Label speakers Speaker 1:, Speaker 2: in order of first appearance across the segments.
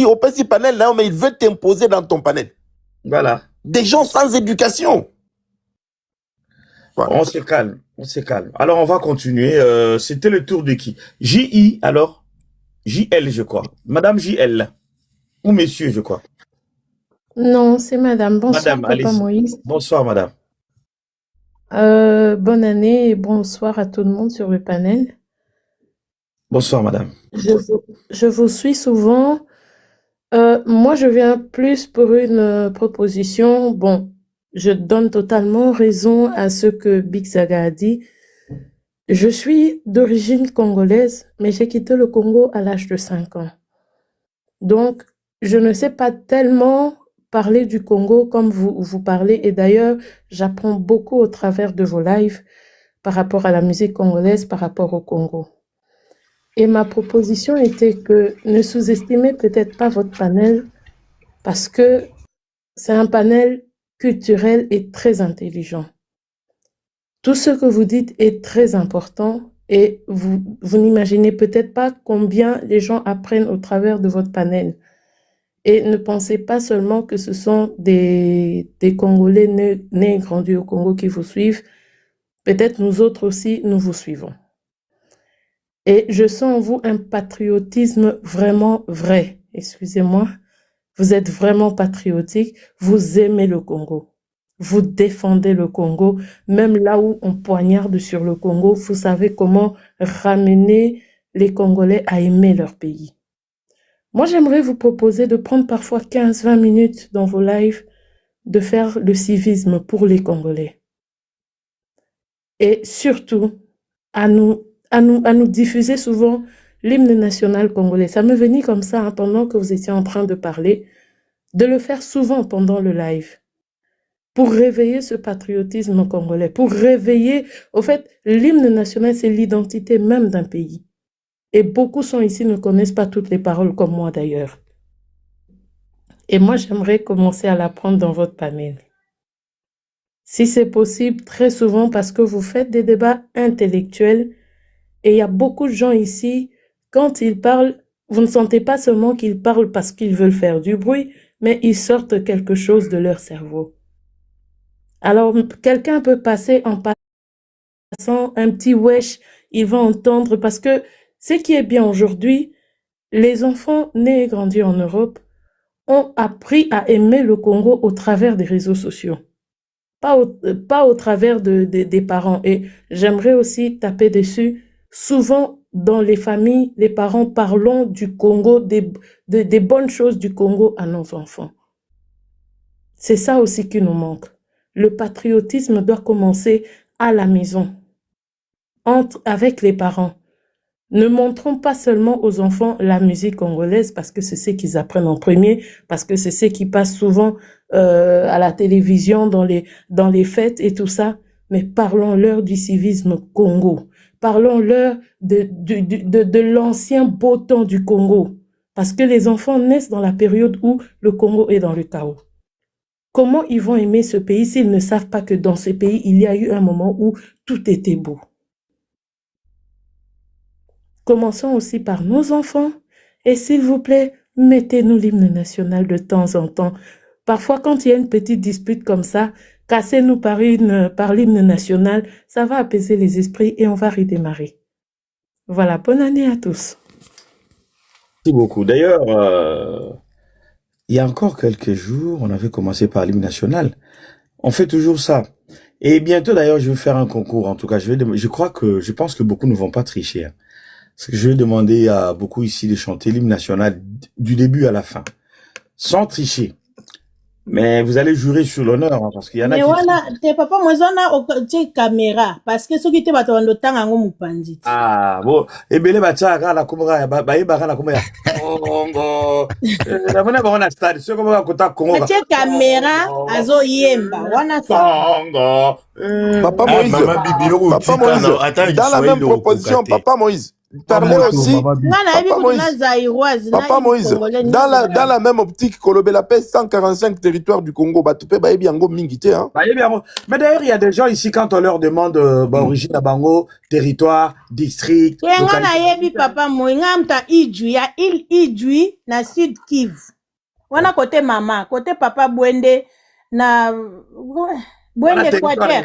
Speaker 1: au petit panel là, mais il veut t'imposer dans ton panel.
Speaker 2: Voilà.
Speaker 1: Des gens sans éducation.
Speaker 2: Voilà. On se calme, on se calme. Alors, on va continuer. C'était le tour de qui? JI, alors? JL, je crois. Madame JL. Ou monsieur, je crois.
Speaker 3: Non, c'est madame. Bonsoir,
Speaker 2: madame,
Speaker 3: Papa Moïse.
Speaker 2: Bonsoir, madame.
Speaker 3: Bonne année et bonsoir à tout le monde sur le panel.
Speaker 2: Bonsoir, madame.
Speaker 3: Je vous suis souvent. Moi, je viens plus pour une proposition. Bon, je donne totalement raison à ce que Big Saga a dit. Je suis d'origine congolaise, mais j'ai quitté le Congo à l'âge de 5 ans. Donc, je ne sais pas tellement parler du Congo comme vous parlez. Et d'ailleurs, j'apprends beaucoup au travers de vos lives par rapport à la musique congolaise, par rapport au Congo. Et ma proposition était que ne sous-estimez peut-être pas votre panel parce que c'est un panel culturel et très intelligent. Tout ce que vous dites est très important et vous n'imaginez peut-être pas combien les gens apprennent au travers de votre panel. Et ne pensez pas seulement que ce sont des Congolais nés et grandis au Congo qui vous suivent. Peut-être nous autres aussi, nous vous suivons. Et je sens en vous un patriotisme vraiment vrai. Excusez-moi. Vous êtes vraiment patriotique. Vous aimez le Congo. Vous défendez le Congo. Même là où on poignarde sur le Congo, vous savez comment ramener les Congolais à aimer leur pays. Moi, j'aimerais vous proposer de prendre parfois 15-20 minutes dans vos lives, de faire le civisme pour les Congolais. Et surtout, à nous diffuser souvent l'hymne national congolais. Ça me venait comme ça, pendant que vous étiez en train de parler, de le faire souvent pendant le live, pour réveiller ce patriotisme congolais, pour réveiller, au fait, l'hymne national, c'est l'identité même d'un pays. Et beaucoup sont ici, ne connaissent pas toutes les paroles, comme moi d'ailleurs. Et moi, j'aimerais commencer à l'apprendre dans votre panel. Si c'est possible, très souvent, parce que vous faites des débats intellectuels, et il y a beaucoup de gens ici, quand ils parlent, vous ne sentez pas seulement qu'ils parlent parce qu'ils veulent faire du bruit, mais ils sortent quelque chose de leur cerveau. Alors, quelqu'un peut passer en passant un petit wesh, il va entendre, parce que ce qui est bien aujourd'hui, les enfants nés et grandis en Europe ont appris à aimer le Congo au travers des réseaux sociaux, pas au travers des parents. Et j'aimerais aussi taper dessus. Souvent, dans les familles, les parents parlons du Congo, des bonnes choses du Congo à nos enfants. C'est ça aussi qui nous manque. Le patriotisme doit commencer à la maison, avec les parents. Ne montrons pas seulement aux enfants la musique congolaise parce que c'est ce qu'ils apprennent en premier, parce que c'est ce qui passe souvent à la télévision, dans les fêtes et tout ça, mais parlons-leur du civisme Congo. Parlons-leur de l'ancien beau temps du Congo, parce que les enfants naissent dans la période où le Congo est dans le chaos. Comment ils vont aimer ce pays s'ils ne savent pas que dans ce pays, il y a eu un moment où tout était beau? Commençons aussi par nos enfants et s'il vous plaît, mettez-nous l'hymne national de temps en temps. Parfois, quand il y a une petite dispute comme ça, cassez-nous par l'hymne national, ça va apaiser les esprits et on va redémarrer. Voilà, bonne année à tous.
Speaker 2: Merci beaucoup. D'ailleurs, il y a encore quelques jours, on avait commencé par l'hymne national. On fait toujours ça. Et bientôt, d'ailleurs, je vais faire un concours. En tout cas, je pense que beaucoup ne vont pas tricher. Hein. Parce que je vais demander à beaucoup ici de chanter l'hymne national du début à la fin, sans tricher. Mais vous allez jurer sur l'honneur, hein, parce qu'il y en a qui...
Speaker 4: Mais voilà, t'es papa, moi, on a caméra, parce que ceux qui te battent le temps, on m'a pandit.
Speaker 2: Ah, bon. Et bien, les bâtards, la kumra, la kumra. Congo. La monnaie, on a stade. C'est comme un contact Congo.
Speaker 4: Tu caméra, azo yemba, wana
Speaker 2: Congo.
Speaker 1: Papa Moïse, Papa Moïse, dans la même proposition, Papa Moïse. Parler aussi. Papa Moïse, dans la même optique, Kolobé la paix, 145 territoires du Congo, Batupé, Baebiango, Mingité, hein.
Speaker 2: Mais d'ailleurs, il y a des gens ici, quand on leur demande origine à Bango, territoire, district.
Speaker 4: Papa Moïse, il Idjui, na Sud Kivu. Wana côté maman, côté papa Bwende, na Bwende Équateur.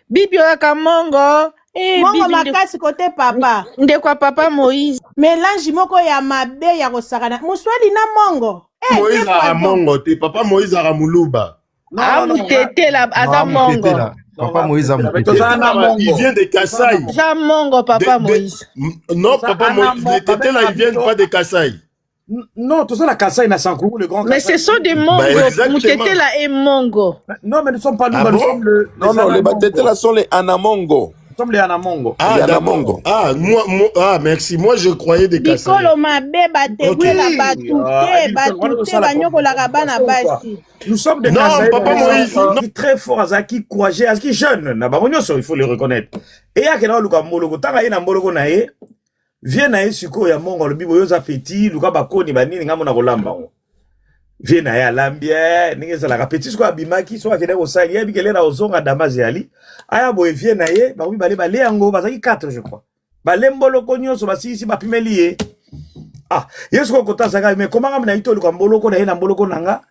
Speaker 5: Bibi Mongo.
Speaker 4: Mongo makasi côté papa.
Speaker 5: Ndekwa papa Moïse.
Speaker 4: Mélange moko ya mabe ya kosakana. Muswali na Mongo.
Speaker 6: Moïse a Mongo, te papa Moïse a Ramuluba.
Speaker 5: Amutete la ata Mongo.
Speaker 6: Papa Moïse a Mutete. Il vient de Kasaï.
Speaker 5: Jean Mongo, papa Moïse.
Speaker 6: Non, papa Moïse, Tete là, ils viennent pas de Kasaï.
Speaker 2: Non, tout ça, la Kasaï, na Sankourou, le grand
Speaker 5: Mais ce sont des Mongo. Mutete là et Mongo.
Speaker 2: Non, mais nous ne sommes pas nous.
Speaker 1: Nous sommes le. Non, les Batete là sont les Anamongo.
Speaker 2: Nous sommes les Anamongo.
Speaker 6: Ah, Anamongo. Ah, merci. Moi, je croyais des Kasaï.
Speaker 2: Nous sommes des Kasaï. Non, papa Moïse. Très fort, Azaki, courageux, Azaki jeune. Il faut le reconnaître. Et il y a quelqu'un qui a Mbologo. Tant qu'il y a Mbologo, viens na suko ya Mongo, le bibo yoza petit, luka bakoni banini ngamo na kolamba. Viens na ya lambie, ninge za la petit suko abimaki, so akende ko sangi, ya bikele na ozonga damazi ali. Aya boye viens na ye, ba oui bale bale yango, bazaki 4 je crois. Bale mboloko nyonso basi isi ba pimeli ye. Ah, yesuko kota saka mais comment ngam na ito luka mboloko na ye na mboloko nanga?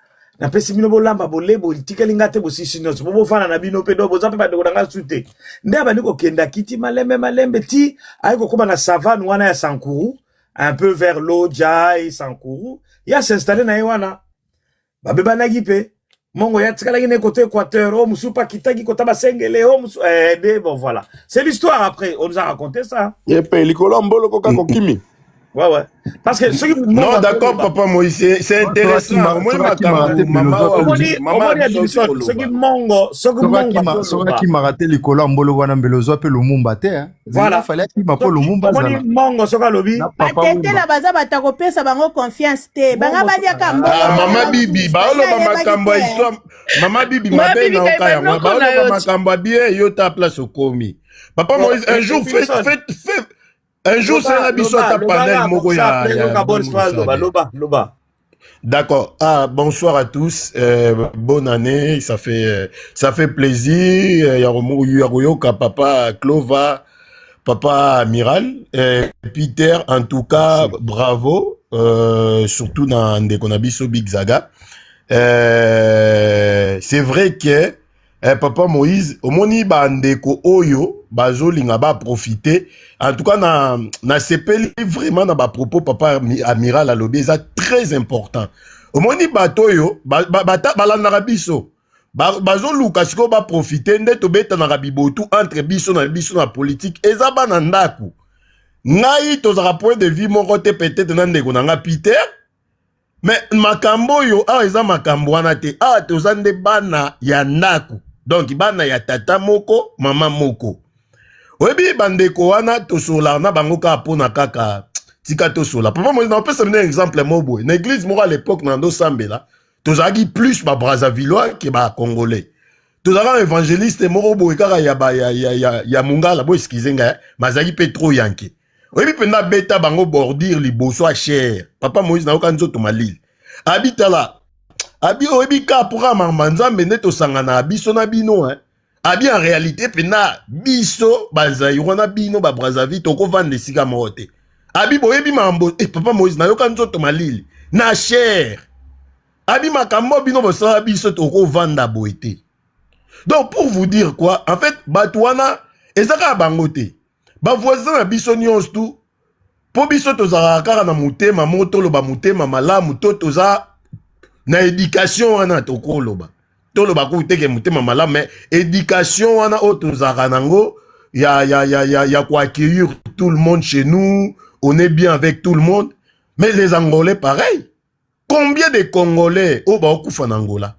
Speaker 2: Na pesi mino bolamba bolebo itikeli ngate bosisi nyonso bobo fana na bino pedo bozape ba ndeko nanga sute nde ba niko kenda kiti malembe ti ayiko koba na savane wana ya Sankourou un peu vers Lodja et Sankourou ya s'installer na wana ba beba na gipe Mongo ya tikala ngine côté Équateur o musupa kitaki kota basengele o musu bon voilà c'est l'histoire après on nous a raconté ça
Speaker 1: yepe likolo mboloko kako kimi.
Speaker 2: Ouais. Parce que ceux qui
Speaker 6: non, d'accord, papa Moïse, c'est intéressant. Moi,
Speaker 7: qui m'a raté les collants, Mbolo wana Mbelozo pe Lumumba te hein.
Speaker 2: Voilà.
Speaker 7: Fallait qu'il m'a pas Lumumba ça.
Speaker 2: Mongo soka lobi.
Speaker 4: Batete la baza batako pesa bango confiance te. Banga badia kambo.
Speaker 6: Mama Bibi, baolo ba makambo histoire. Mama Bibi mabe na okaya. Baolo ba makambo bien yo ta place au komi. Papa Moïse, un jour fait un jour, c'est la biso ta panel moko ya
Speaker 2: loba.
Speaker 6: D'accord. Ah, bonsoir à tous. Bonne année. Ça fait plaisir. Yaroyoka, papa Clova, papa Amiral, Peter. En tout cas, bravo. Surtout dans des Konabiso Big Zaga. C'est vrai que papa Moïse, omoni bandeko oyo bazo linga ba profiter. En tout cas na sepeli vraiment na ba propos papa Amiral alobi ça très important. Omoni bato yo balanda biso. Bazo luka siko ba profiter nde to beta na bibotu entre biso na politique eza bana ndaku. Ngai to za point de vue mon côté peut-être na ndeko na Peter. Mais makambo yo eza makambo wana te to zande bana ya ndaku. Donc bana ya tata moko, mama moko. Oyebi bandeko wana tosola na bango ka pona kaka tika tosola. Papa moi na peut donner un exemple mobo. Na église moko à l'époque na ndo sambela, tozaki plus ba Brazzavillois que ba congolais. Tozaka évangéliste moko boy kaka ya mungala bo excusenga, mazaki petro yanke. Oyebi pena beta bango bordir liboso a cher. Papa Moïse na okanzo to malil. Habitala Abi oebi ka pour amanza mende to sangana biso na bino hein. Abi en réalité pena biso bazaïro na bino ba Brazzaville to ko vendre sika mote. Abi boyebi mambo papa Moïse na yoka nzoto malili na cher. Abi makambo bino bosala biso to ko vendre boité. Donc pour vous dire quoi, en fait batwana ezaka bangote. Ba voisin na biso nyons tout. Po biso to za kaka na mutema moto lo ba mutema malamu to za na éducation wana tokoloba toloba ko teke mutema mala mais éducation wana otozaka nango ya quoi accueillir tout le monde chez nous, on est bien avec tout le monde, mais les Angolais pareil. Combien de Congolais au ba okufa na Angola?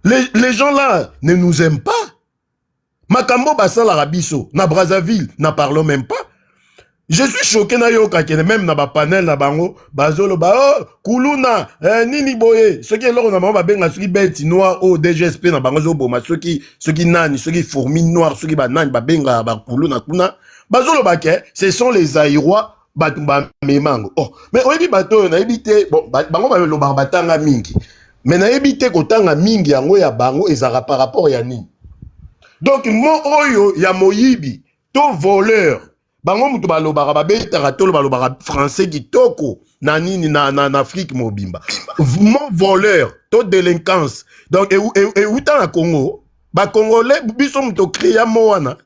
Speaker 6: Les gens là ne nous aiment pas. Makambo basala rabiso na Brazzaville, n'a parlons même pas. Je suis choqué na yo kakene même na ba panel na bango bazolo ba oh kuluna nini boye ceux qui eloko na bango ba benga ceux qui bête noir au DGSP na bango zo boma ceux qui nani ceux qui fourmis noir ceux qui ba nani ba benga ba kuluna kuna bazolo ba ke ce sont les aïrois batu ba memango oh mais oyebi bato na ebité bon bango ba lo ba batanga mingi mais na ebité ko tanga mingi yango ya bango ezara par rapport ya nini donc mo oyo ya moyibi to voleur bango mutu balobaka babetaka tolo balobaka français kitoko na nini na Afrique mobimba mon voleur to délinquance donc et uta na Congo ba congolais biso mutu créa mo wana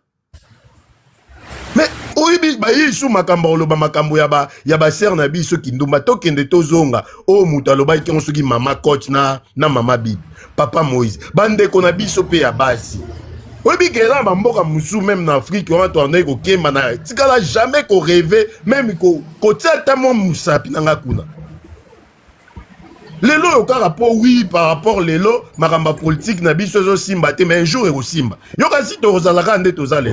Speaker 6: mais oyibi ba yisu makambo loba makambo ya ba ser na biso kindumba to kende to zonga o mutu aloba ki onsoki mama coach na mama bibi papa Moïse bande ko na biso pe ya basi. Oui, bien que là, mboka musu même en Afrique, on a tourné au Kémana. Tu n'as jamais qu'on rêvé, même qu'on tient tellement moussa pinanga kuna. Les lots au rapport oui par rapport les lots, maramba politique na biso simba te mais un jour et au simba. Yo kasi to rozalaka nde to zale.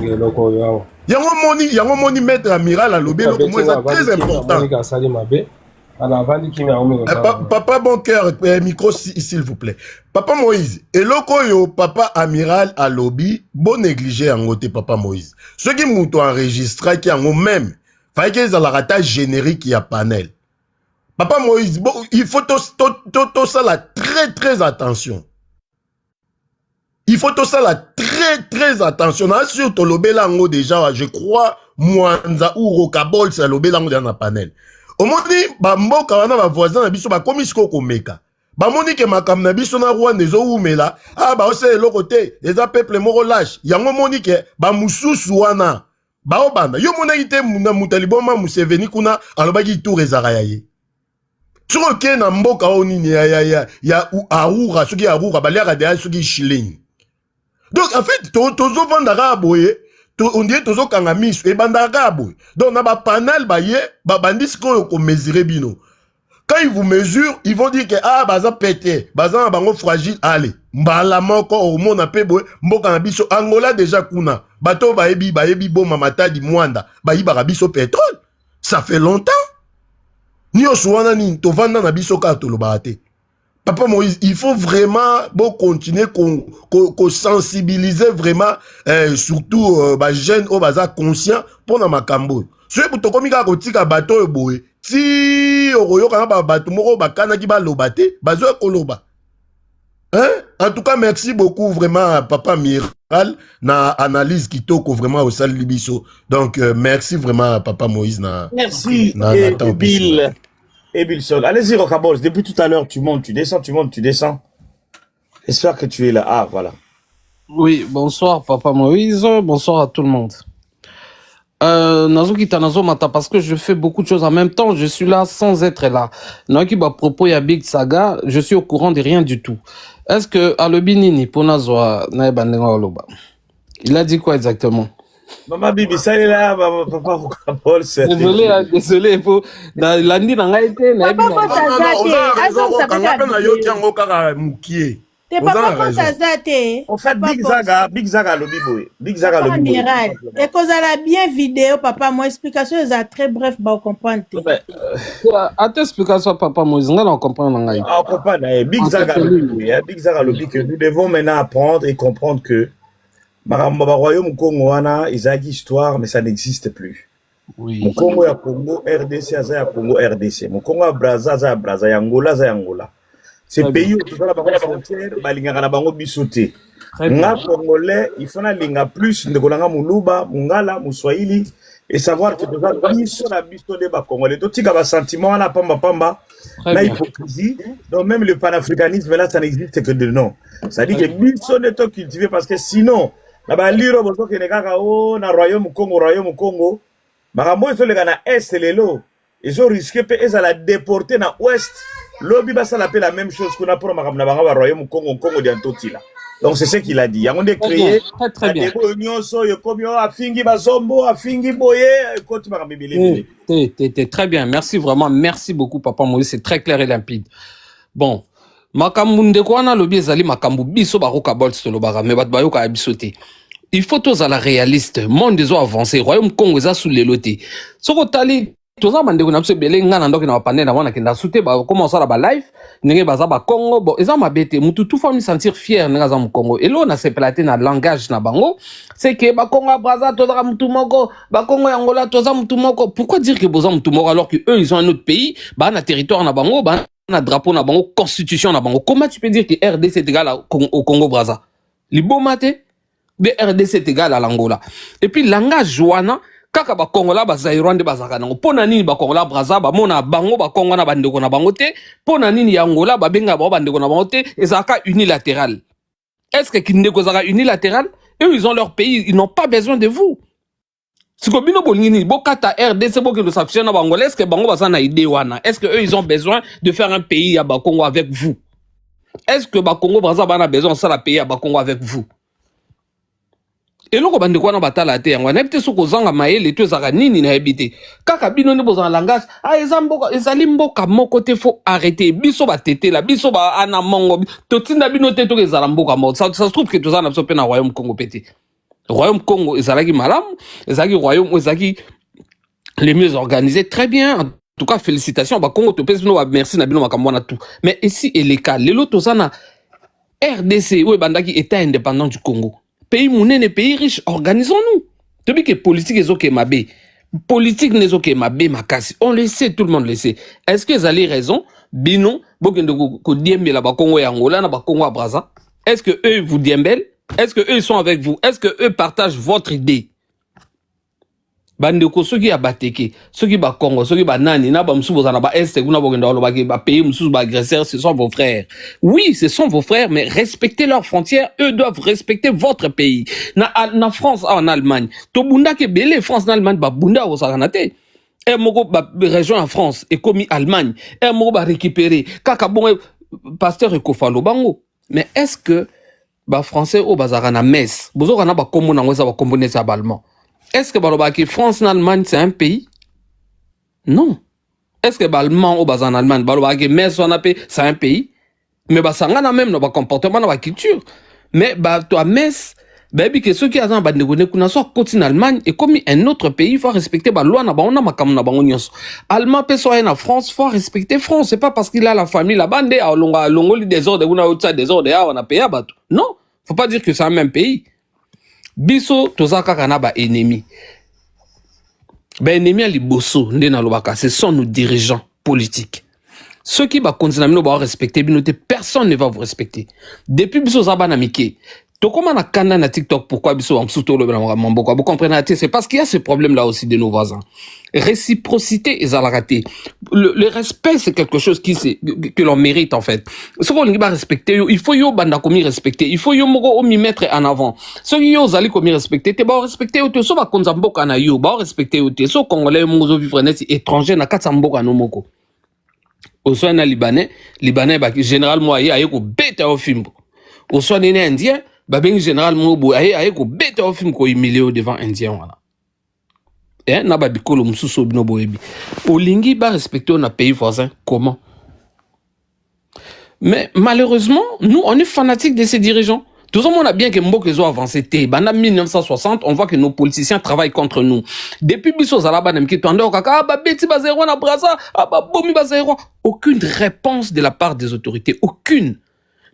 Speaker 6: Yango moni maître amiral à lobé le moins très important. Papa bon cœur, micro s'il vous plaît. Papa Moïse, et loko yo papa amiral à lobby, bon négligé en côté papa Moïse. Ceux qui m'ont enregistré qui en ont même, fallait qu'ils aient la rata générique qui a panel. Papa Moïse, bon, il faut tout ça la très attention. Il faut tout ça la très attention. Sur to lobé lango déjà, je crois, Mwanza ou Rokabol, c'est lobé lango dans la panel. Au moment où mboka wana ba voisin na biso ba komi siko komeka ba moni ke makam na biso na Rwanda ezo umela ba ose eloko te eza peuple moko lâche yango moni ke ba mususu wana ba obanda yo mona ite na mutaliboma Museveni kuna alobaki tour ezara yaye soko ke na mboka onini ya arura soki arura baliaka de soki shilling donc en fait tozo vandaka boye on dirait tozo kanga miso e bandaka boy donc na ba panel ba ye ba bandis ko mesurer bino quand ils vous mesurent ils vont dire que baza pété baza bango fragile allez mbala moko au monde pe boy mboka na biso Angola déjà kuna bato ba yebi boma matadi mwanda ba yiba biso pétrole ça fait longtemps ni oswana ni to vanda na biso ka to lobate. Papa Moïse, il faut vraiment continuer qu'on sensibiliser vraiment surtout les jeunes au bazar conscient pour na makambo. Ce que tu komika kotika bato boy. Si oroyo kana ba bato moko bakana ki ba lobate, bazo koloba. Hein? En tout cas, merci beaucoup vraiment Papa Miral na analyse kitoko vraiment au sal libiso. Donc merci vraiment Papa Moïse na
Speaker 2: merci
Speaker 6: na
Speaker 2: Bill. Et Bilson, allez-y Rokabol, depuis tout à l'heure tu montes, tu descends. J'espère que tu es là. Ah voilà.
Speaker 8: Oui, bonsoir Papa Moïse, bonsoir à tout le monde. Nazo kita nazo mata parce que je fais beaucoup de choses en même temps, je suis là sans être là. Naoki ba propos ya Big Saga, je suis au courant de rien du tout. Est-ce que alobi nini pour nazo na bandenga oloba? Il a dit quoi exactement?
Speaker 2: Maman Bibi, ça est là, Papa Rokabol, c'est...
Speaker 8: Désolé, pour... Lundi, dans l'IT,
Speaker 4: Papa,
Speaker 2: en fait, Big Zaga, le biboy. Big Zaga, le biboy.
Speaker 4: Et quand elle a bien vidéo, papa, mon explication est très bref, bah, on comprend.
Speaker 8: À tes explications, papa, moi, on comprend.
Speaker 2: On comprend, Big Zaga, le biboy. Big Zaga, le biboy, que nous devons maintenant apprendre et comprendre que Maramba Royaume Congo wana izaki histoire mais ça n'existe plus.
Speaker 8: Oui.
Speaker 2: Mon Congo ya Congo RDC ya Congo RDC. Mon Congo ya Brazza ya Brazza ya Angola za Angola. Ces pays où tout ça la frontière balinga na bango bisoté. Nga Congolais il faut na linga plus ndekolanga muluba, mungala, muswahili et savoir que tout ça biso na biso de ba Congolais. To tika ba sentiment na pamba na hypocrisie. Donc même le panafricanisme là ça n'existe que de nom. Ça dit que biso ne to cultiver parce que sinon na ba liro bozo ke nekaka o na royaume Congo makambo eso leka na est lelo ils ont risqué pe ezala déporter na ouest lobi ba ça l'appelle la même chose qu'on a pour makambo na ba royaume Congo diantoti là. Donc c'est ce qu'il a dit. Yango de créer
Speaker 8: très bien.
Speaker 2: Union so yo comme yo afingi bazombo afingi boye côté makambo belé.
Speaker 8: T'es très bien. Merci vraiment. Merci beaucoup Papa Moïse, c'est très clair et limpide. Bon, makambo ndeko wana lobi ezali makambo biso ba Rokabol to lobara mais bat bayo ka bisoté. il faut tous à la réaliste monde des avancé royaume Congo ça sous les lotis soko tali toza bandeko na biso belé ngana ndoki na bapane na wana kenda sute ba commencer la ba live ndenge baza ba Congo bon eza mabete mutu tout faut me sentir fier nga za mu Congo et là on a sepelaté na langage na bango c'est que ba Congo Brazza toza mutu moko ba Congo Angola toza mutu moko pourquoi dire que boza mutu moko alors que eux ils ont un autre pays ba na territoire na bango ba na drapeau na bango constitution na bango comment tu peux dire que RDC est égal au Congo Brazza libomate de RDC est égal à l'Angola et puis langage joana kaka ba Kongola ba Zairwande ba zakanango pona nini ba Kongola Brazza ba mona bango ba Kongo na bandeko na bango te pona nini ya Angola ba benga ba bandeko na bango te ezaka unilatéral est-ce que kindeko zaka unilatéral eux ils ont leur pays ils n'ont pas besoin de vous siko bino bolingini bokata RDC bokendo s'afficher na bango est-ce que bango ba na idée wana est-ce que eux ils ont besoin de faire un pays à ba Kongo avec vous est-ce que ba Kongo Brazza ba na besoin ça la pays à ba Kongo avec vous et loko bande kwa na batala te yango na bite soko zanga maele to ezaka nini na ebite kaka bino ne bozanga langage ezamboka ezali mboka moko te faut arrêter biso batete la biso ba ana mongo to tinda bino te to ezala mboka moko ça se trouve que to zana biso pe na royaume Congo pete royaume Congo ezalaki malam ezalaki royaume ezalaki les mieux organisés très bien en tout cas félicitations ba Congo to pese bino ba merci na bino makambo na tout mais ici et les cas lelo to zana RDC ou bandaki état indépendant du Congo pays mounene, pays riche, organisons-nous. Depuis que politique est ok mabé, politique n'est ok mabé makasi, on le sait, tout le monde le sait. Est-ce que vous avez raison? Bino, bokende ko diembe la ba Congo et Angola na ba Congo à Brazza. Est-ce que eux vous diembellent? Est-ce que eux ils sont avec vous? Est-ce que eux partagent votre idée? Bandeko soki abateke, soki ba Congo, soki ba nani na ba msubo za na ba est kuna bokende oloba ke ba pays msubo ba agresseurs, ce sont vos frères. Oui, ce sont vos frères, mais respectez leurs frontières, eux doivent respecter votre pays. Na France, en Allemagne, to bunda ke belé France en Allemagne ba bunda o saranate. Et moko ba région en France et commis Allemagne, et moko ba récupérer kaka bon pasteur ekofalo bango. Mais est-ce que ba français au bazara na messe, bozo kana ba kombo na ngwesa ba kombo ne sa allemand. Est-ce que Balobaki France en Allemagne c'est un pays? Non. Est-ce que Balman au bas en Allemagne, Balobaki mais son AP c'est un pays? Mais Basangana même dans le comportement, dans la culture. Mais bah toi Metz, baby que ceux qui ont bande de kuna soit côté en Allemagne et comme un autre pays, il faut respecter la loi na ba on a makam na ba on nyos. Allemand peut soit en France, faut respecter France, c'est pas parce qu'il a la famille la bande à longo li des ordres, on a outside des ordres, on a payé bateau. Non, faut pas dire que c'est un même pays. Biso tozaka kana ba ennemi. Ba ennemi ali bosso ndena lobaka, ce sont nos dirigeants politiques. Ceux qui va continuer à nous respecter, personne ne va vous respecter. Depuis biso zaba na mike. To comment na kanda na TikTok pourquoi biso en sous le mamboko. Vous comprenez, c'est parce qu'il y a ce problème là aussi de nos voisins. Réciprocité et raté. Le respect c'est quelque chose que l'on mérite en fait. Ce qu'on va respecter, il faut yo banda komi respecter, il faut yo moko omi mettre en avant. Ce qui yo zali komi respecter, te ba respecter te so ba konza mboka na yo, ba respecter te so congolais mozo vivre net étranger na katsa mboka no moko. Au soin na libanais ba général moi aye ko beta au film. Au soin né indien, ba ben général mo bo aye ko beta au film ko humilier devant indien voilà. Eh na ba bikolo mususu bino boyebi. Olingi ba respecter on a pays voisin comment? Mais malheureusement, nous on est fanatiques de ces dirigeants. Tout le monde a bien que Mboka ont avancé. En 1960, on voit que nos politiciens travaillent contre nous. Depuis Bisso Zalaba Nemki Tande Okaka, Beti Bazero na Brazza, Bomi Bazero. Aucune réponse de la part des autorités. Aucune.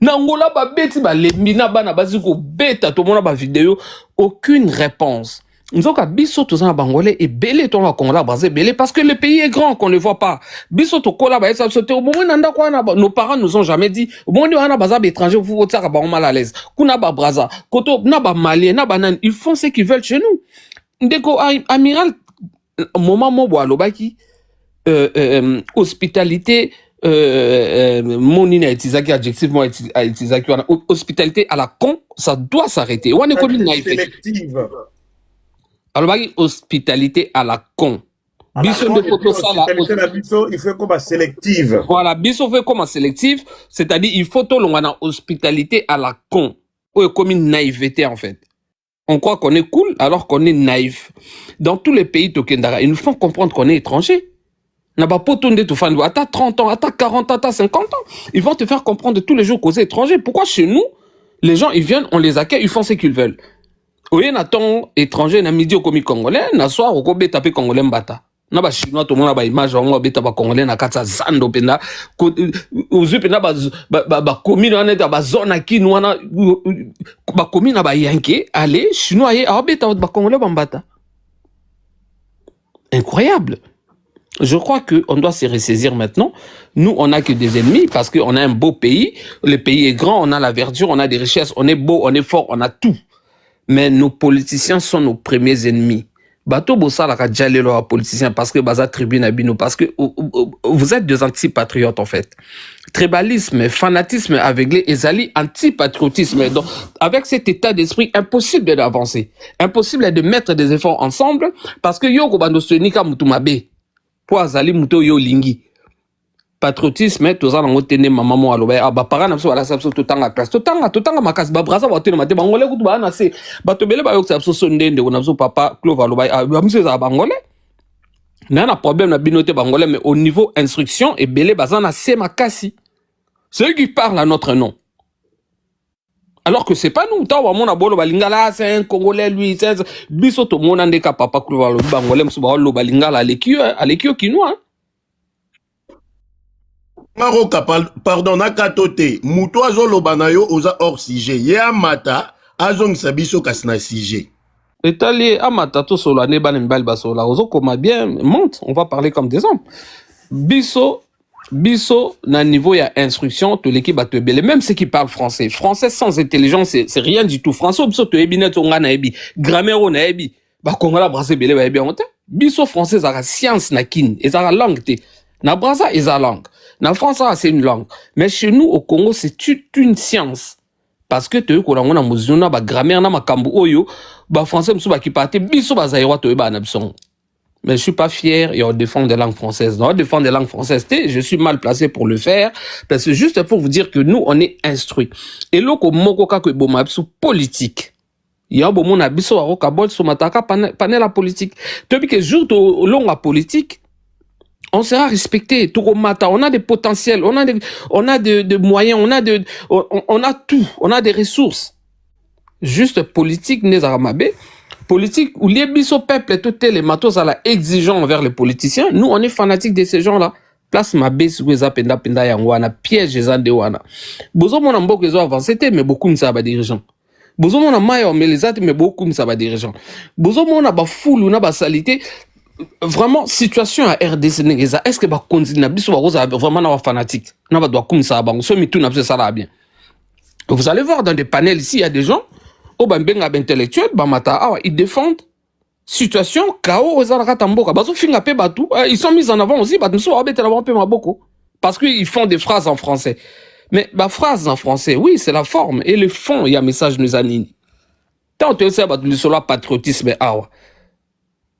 Speaker 8: Nangola Beti Balemina Bana Baziko Beta, tout le monde a vidéo. Aucune réponse. Nous avons Bisso Tozan Bangolais et Belé Tonga Kongola Brazé Belé parce que le pays est grand qu'on ne voit pas. Bisso Tokola Baïsa Sote au moment nanda quoi nos parents nous ont jamais dit au moment où on a bazar étranger vous voter à mal à l'aise. Kuna ba Brazza, Koto na ba Malien, na banan, ils font ce qu'ils veulent chez nous. Ndeko amiral moment mo alobaki hospitalité monine Itizaki adjectivement Itizaki hospitalité à la con, ça doit s'arrêter. On est comme une
Speaker 2: sélective.
Speaker 8: Alors, hospitalité à la con. Bisso de photo ça là.
Speaker 2: Il faut comme sélective.
Speaker 8: Voilà, Bisso fait comme sélective, c'est-à-dire il faut tout l'on a hospitalité à la con. Ou comme une naïveté en fait. On croit qu'on est cool alors qu'on est naïf. Dans tous les pays Tokendara, ils nous font comprendre qu'on est étranger. N'a pas potonné tout fan. À 30 ans, à 40 ans, à 50 ans, ils vont te faire comprendre tous les jours qu'on est étranger. Pourquoi chez nous, les gens ils viennent, on les accueille, ils font ce qu'ils veulent. Oye na ton étranger na midi okomi congolais, na soir okobe tapé congolais mbata. Na ba chinois to mona ba image on beta ba congolais na kata zando penda ozu penda ba komi na neta ba zona kinu wana ba komi na ba yanké allez chinois ye a beta ba congolais mbata. Incroyable. Je crois qu'on doit se ressaisir maintenant. Nous, on n'a que des ennemis parce qu'on a un beau pays. Le pays est grand, on a la verdure, on a des richesses, on est beau, on est fort, on a tout. Mais nos politiciens sont nos premiers ennemis. Bato bossa la kadjale lo politiciens parce que baza tribune abino parce que vous êtes des anti-patriotes en fait. Tribalisme, fanatisme aveuglé, ezali anti-patriotisme. Donc avec cet état d'esprit, impossible d'avancer, impossible de mettre des efforts ensemble parce que yo ko bando sonika mutumabe. Po azali muto yo lingi. Patriotisme toza nango tene mama mo aloba aba para na so ala sabso totanga classe totanga makasi ba brasa ba tene mate bangole kutu ba na se bato bele ba yo sabso sondende ko na so papa Claude aloba ba mse za bangole na problème na binote bangole mais au niveau instruction et bele bazana se makasi ceux qui parlent à notre nom alors que c'est pas nous tawa mona bolo balingala c'est un congolais lui c'est biso to mona ndeka papa Claude aloba bangole mso ba lo balingala alekio kinois
Speaker 6: pardon, nakatote, muto azoloba na yo oza hors sujet. Ye amata, azongisa biso kasi na sujet.
Speaker 8: Etali amata to solo ane bana mbali basola. Ozo koma bien monte, on va parler comme des hommes. Biso na niveau ya instruction, to l'équipe bato ebele. Même ceux qui parlent français. Français sans intelligence, c'est rien du tout. Français biso to ebi net onga na ebi. Grammaire on na ebi. Ba kongola brase bele ba ebi onte. Biso français zara science na kin, ezara langue te. Na brasa eza langue. Na France, c'est une langue. Mais chez nous, au Congo, c'est une science. Parce que tu as na muzuna ba grammaire na makambu oyo, ba français mso ba ki parti biso ba zaïwa to ba na bison. Mais je suis pas fier et on défend des langues françaises. Non, on défend des langues françaises. Je suis mal placé pour le faire parce que juste pour vous dire que nous on est instruits. Et loko moko ka ko boma biso politique. Il y a un bon monde à biso wa ka bol so mataka panel la politique. Depuis que jour to longa politique on sera respecté. On a des potentiels, on a des moyens, on a tout, on a des ressources. Juste politique, politique où les biso peuple, tout les matos à la exigeant envers les politiciens. Nous, on est fanatiques de ces gens-là. Place ma base où ils penda penda yangwana, piège les andewana. Bozo mon ambo que ils ont avancé, mais beaucoup ne savent dirigeants. Bozo mon amayo mais les autres, mais beaucoup ne savent dirigeants. Bozo mon aba foule ou na ba salité. Vraiment situation à RDC Negeza est-ce que ba continue biso ba vraiment na fanatique na ba doit comme ça ba so mi tout na ça là bien vous allez voir dans des panels ici il y a des gens au bambenga intellectuels ba mata ils défendent situation chaos aux aratamboka ba so finga pe batu ils sont mis en avant aussi ba so abeta la pe maboko parce que ils font des phrases en français mais ba phrases en français oui c'est la forme et le fond il y a message nous anini tant tu sais ba du solo patriotisme awa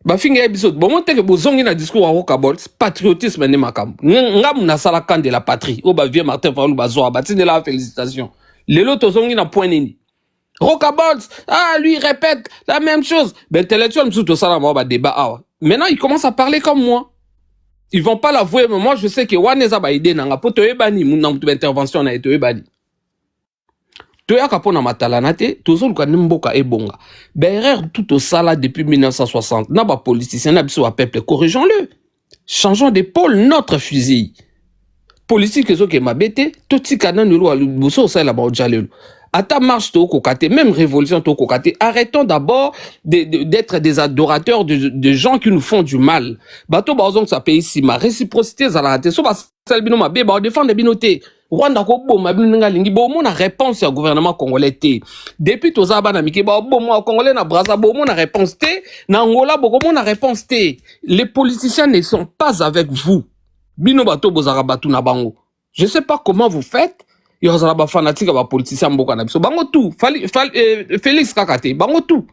Speaker 8: ba finga episode bon monte que bozongi na discours wa Rocabol patriotisme ne makam ngam na sala kan de la patrie o ba vieux Martin Fayulu bazo ba tine la félicitation lelo tozongi na point nini Rocabol lui répète la même chose ben intellectuel msuto sala ba débat awa maintenant il commence à parler comme moi ils vont pas l'avouer mais moi je sais que waneza ba idée nanga poto ebani mu na intervention na eto ebani Toyaka pona matalana te, tozoluka nimboka ebonga. Berrer tout au sala depuis 1960. Na ba politicien na biso wa peuple, corrigeons-le. Changeons d'épaule notre fusil. Politique zo ke mabete, toti kana nulu alubuso sa la ba ojalelu. Ata marche to kokate, même révolution to kokate. Arrêtons d'abord d'être des adorateurs de gens qui nous font du mal. Bato bazong sa pays ici, ma réciprocité zalate. So ba salbino ma ba défendre binoté. Rwanda ko boma bininga lingi bo mona réponse au gouvernement congolais té depuis tozaba na mike ba boma congolais na Brazza bo mona réponse té na Angola bo mona réponse té les politiciens ne sont pas avec vous bino bato bozara batu na bango je sais pas comment vous faites yo zara ba fanatique ba politicien mboka na biso bango tout Félix Kakate bango tout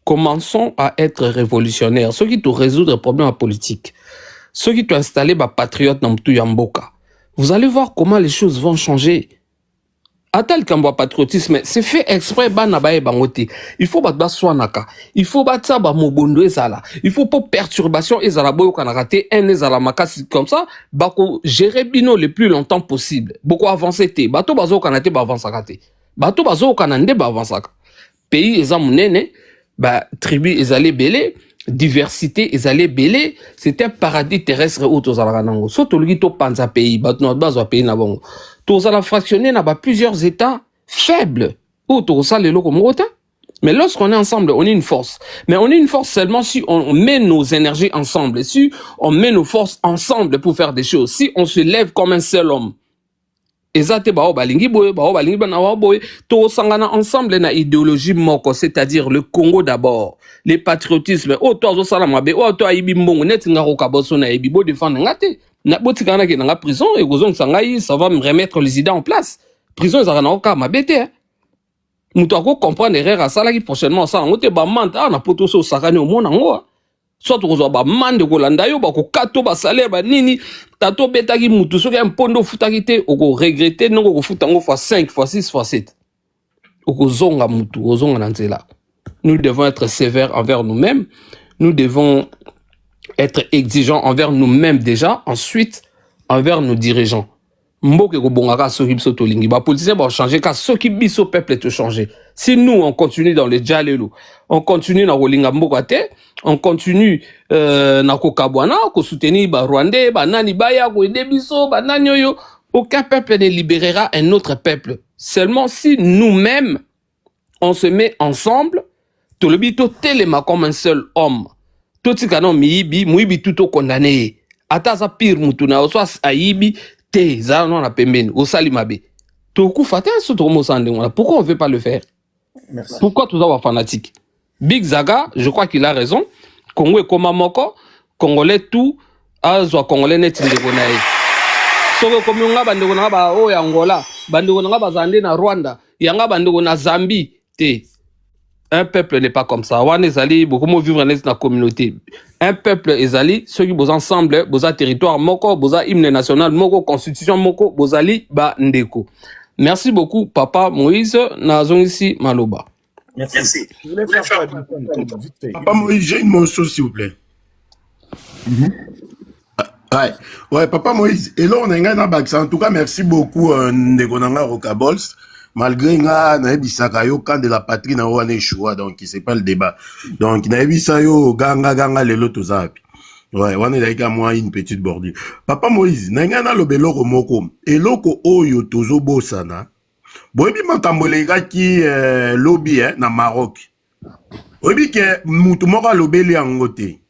Speaker 8: commençons à être révolutionnaires ceux qui doivent résoudre les problèmes politiques. Ceux qui t'ont installé ba patriote dans tout yamboka, vous allez voir comment les choses vont changer. Atal kambo patriotisme, c'est fait exprès bana bae bangote. Il faut batba soanaka. Il faut batsa ba mobondo ezala. Il faut pas perturbation ezala boyo kanarate un ezala makasi comme ça, bako gérer bino le plus longtemps possible. Beaucoup avancer te. Bato bazo kanate ba avansaka te. Bato bazo kanande ba avansaka. pays eza munene, ba tribu ezali belé, diversité ezali belé, c'était un paradis terrestre où tozalaka nango. So toluki to panza pays, ba no bazwa pays na bongo. Tozala fractionné na ba plusieurs états faibles où tozala leloko moko te. Mais lorsqu'on est ensemble, on est une force. Mais on est une force seulement si on met nos énergies ensemble, si on met nos forces ensemble pour faire des choses, si on se lève comme un seul homme. Ezate bao balingi boye, bao balingi bana boye, to sangana ensemble na idéologie moko, c'est-à-dire le Congo d'abord, le patriotisme. Oh toi zo sala mabe, oh toi ibi mbongo net nga rokaboso na ibi bo défendre ngate. Na botikana ke na prison et gozong sangai, ça va me remettre les idées en place. Prison ezana oka mabete. Hein. Mutu ako comprendre erreur asala ki prochainement ça ngote ba manta na poto so sakani au mona ngo. Soit ko ba mande ko landa yo ba ko kato ba salaire ba nini tato betaki mutu so ke mpondo futaki te oko regretter non ko futango fois 5 fois 6 fois 7. Oko zonga mutu ozonga na nzela. Nous devons être sévères envers nous-mêmes. Nous devons être exigeants envers nous-mêmes déjà, ensuite envers nos dirigeants. Mboke ko bongaka soki biso to lingi ba politicien ba changer ka soki biso peuple te changer. Si nous on continue dans les jalelo, on continue na rolinga mboka te, on continue na ko kabwana ko soutenir ba Rwandais, ba nani baya ko aider biso, ba nani yo, aucun peuple ne libérera un autre peuple. Seulement si nous-mêmes on se met ensemble, to le bito telema comme un seul homme. Totika no muibi tout condamné. Ata za pire mutuna o soit aibi te za non na pembeni o salimabe. Toku fata so to mo sande ngona. Pourquoi on veut pas le faire?
Speaker 2: Merci.
Speaker 8: Pourquoi tous avoir fanatique? Big Zaga, je crois qu'il a raison. Congo et Koma Moko, Congolais tout, azwa Congolais net ndeko na ye. Soko komi nga bandeko na ba o ya Angola, bandeko na ba zande na Rwanda, yanga bandeko na Zambie te. Un peuple n'est pas comme ça. Wan ezali beaucoup mo vivre dans la communauté. Un peuple ezali ceux qui boza ensemble, boza territoire moko, boza hymne national moko, constitution moko, bozali ba ndeko. Merci beaucoup Papa Moïse Nazongisi Maloba.
Speaker 2: Merci. Je voulais faire quoi vite fait.
Speaker 6: Papa Moïse, j'ai une mention s'il vous plaît. Ouais, Papa Moïse, et là on est en bas. En tout cas, merci beaucoup Ndegonanga Rokabols. Malgré nga na ebisaka yo quand de la patrie na wana échoua, donc c'est pas le débat. Donc na ebisa yo ganga lelo tozapi. Ouais, wana daika moi une petite bordure. Papa Moïse, na nga na lobeloko moko, eloko oyo tozo bosana. Boyebi makambo ki lobby na Maroc. Boyebi ke mutu moko lobeli yango te.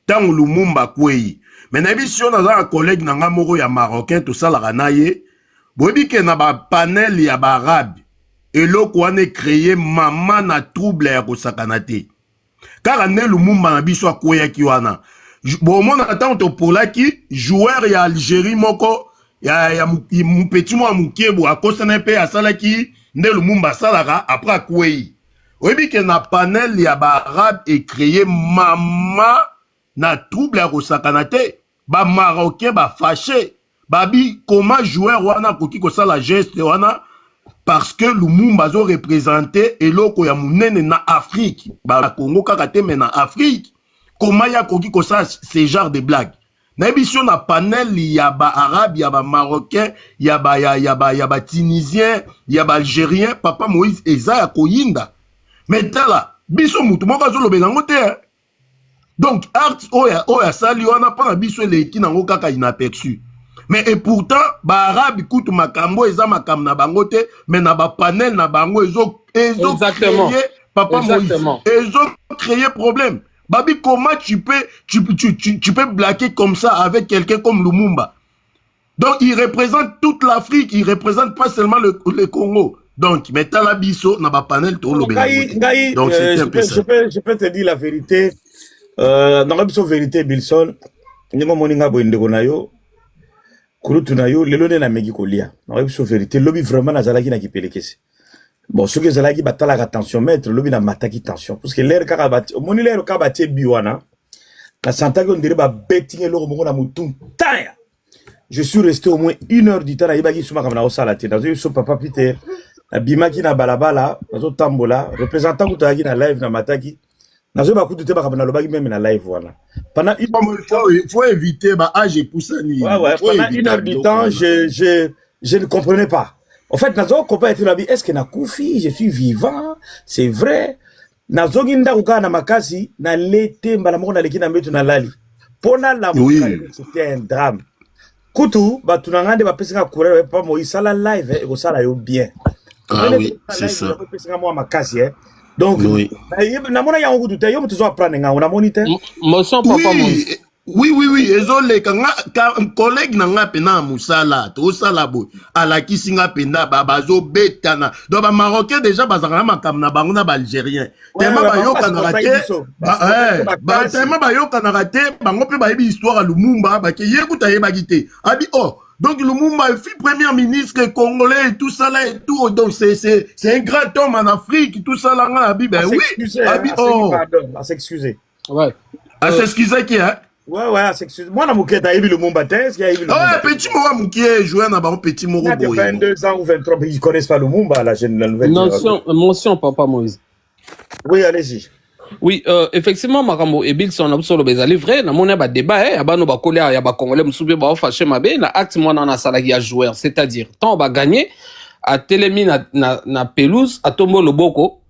Speaker 6: Tango Lumumba kwei. Mais na ebisi yo na za collègue na nga moko ya marocain to salaka na ye. Boyebi ke na ba panel ya ba arabe eloko wana créé mama na trouble ya kosakana te. Car ne Lumumba na biso akoya ki wana. Bon mon attend to polaki joueur ya Algérie moko ya petit mo mukebo akosana pe asalaki ne Lumumba salaka après akwei. Boyebi ke na panel ya ba arabe et créé mama na trouble ya kosakana te. Ba marocain ba fâché. Babi, comment joueur wana koki ko sala geste wana parce que Lumumba zo représenté eloko ya munene na Afrique. Ba Congo kaka te mais na Afrique. Comment ya koki ko sala ce genre de blague? Na émission na panel ya ba arabe, ya ba marocain, ya ba tunisien, ya ba algérien, Papa Moïse eza ya koyinda. Mais tala, biso mutu moko zo lobe nango te. Donc art oya sali wana pa biso leki nango kaka inaperçu. Mais et pourtant, ba arabe écoute makambo eza makam na bango te, mais na ba panel na bango ezo créer Papa
Speaker 8: Exactement.
Speaker 6: Moïse. Ezo créer problème. Babi, comment tu peux blaguer comme ça avec quelqu'un comme Lumumba? Donc il représente toute l'Afrique, il représente pas seulement le Congo. Donc maintenant la biso na ba panel to lo
Speaker 2: Gaï,
Speaker 6: donc
Speaker 2: je peux te dire la vérité. Dans la vérité Bilson, ndimo moninga boindeko na yo. Kurutu na yo lelo na meki kolia. Na biso vérité lobi vraiment na zalaki na kipelekese. Bon ce que zalaki batala attention maître lobi na mataki tension parce que l'air karabati moni l'air kabati biwana. La santaki on dirait ba betting eloko moko na mutum taya. Je suis resté au moins 1 heure du temps na ibaki suma comme na osala te. Nazo so papa Peter na bimaki na balabala nazo tambola représentant kutaki na live na mataki. Nazo ba kutu te ba kabana lobaki même na live voilà. Pendant
Speaker 6: il faut éviter ba âge poussani.
Speaker 2: Ouais, pendant 1 heure du temps, je ne comprenais pas. En fait, nazo kopa etu la vie, est-ce que na koufi, je suis vivant, c'est vrai. Nazo ginda kuka na makasi, na lete mbala moko na leki na metu na lali. Pona la
Speaker 6: Oui.
Speaker 2: c'était un drame. Kutu, ba tunangande ba pesinga coureur pa mo isala live, et ko sala yo bien.
Speaker 6: Ah oui, c'est ça.
Speaker 2: Donc,
Speaker 6: Oui.
Speaker 2: namona yango kutu te, yo mutu zo apprendre nga, on a monité.
Speaker 8: Motion papa Moïse.
Speaker 6: Oui, ezoleka nga collègue na nga pena musala, to sala boy. Alaki singa pena bazo betana. Donc ba marocain déjà bazanga makam na bango na ba algérien. Tellement ba yoka na raté. Tellement ba yoka na raté, bango pe ba yebi histoire à Lumumba, ba ke yekuta yeba gité. Abi oh, donc Lumumba fut premier ministre congolais et tout ça là et tout. Donc c'est un grand homme en Afrique, tout ça là abi ben oui. Abi oh.
Speaker 2: À s'excuser.
Speaker 8: Ouais.
Speaker 6: À s'excuser qui hein?
Speaker 2: Ouais, à s'excuser. Moi, na mouketa, il y a eu le Mumba,
Speaker 6: petit Mora Moukié, joué à un petit Moro.
Speaker 2: Il y a 22 ans ou 23, ils ne connaissent pas le Mumba, la nouvelle.
Speaker 8: Motion, papa Moïse.
Speaker 2: Oui, allez-y.
Speaker 8: Oui, effectivement, Makambo et Bill sont absolument bezali vrai. Na mona ba débat, eh, abano ba kolé, ya ba congolais msoube ba fâché mabe, na acte moi na salaki ya joueur, c'est-à-dire tant on va gagner à télémi na pelouse, à tombo le boko.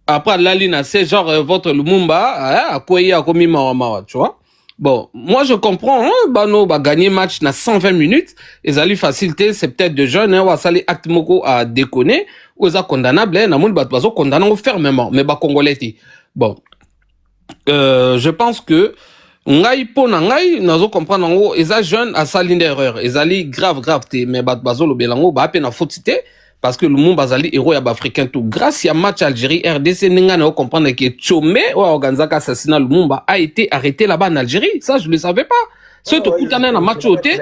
Speaker 8: Après lali na c'est genre votre Lumumba, à koyi à komi mawa, tu vois. Bon, moi je comprends, hein, Bano va gagner match na 120 minutes, ils allaient faciliter, c'est peut-être de jeunes, hein, ou à acte moko à déconner, ou ils condamnable, hein, na moun bat bazo condamnant fermement, mais ba congolais. Bon, je pense que ngai po na ngai nazo comprendre ngo eza jeune à saline erreur, ezali grave mais bat bazo lo belango ba pe na fautité. Parce que le monde bazali héros ya africain tout grâce à match Algérie RDC ninga na comprendre que Tchomé ou Organizaka assassinat Lumumba a été arrêté là-bas en Algérie, ça je le savais pas. Ce tout kutana na match oté.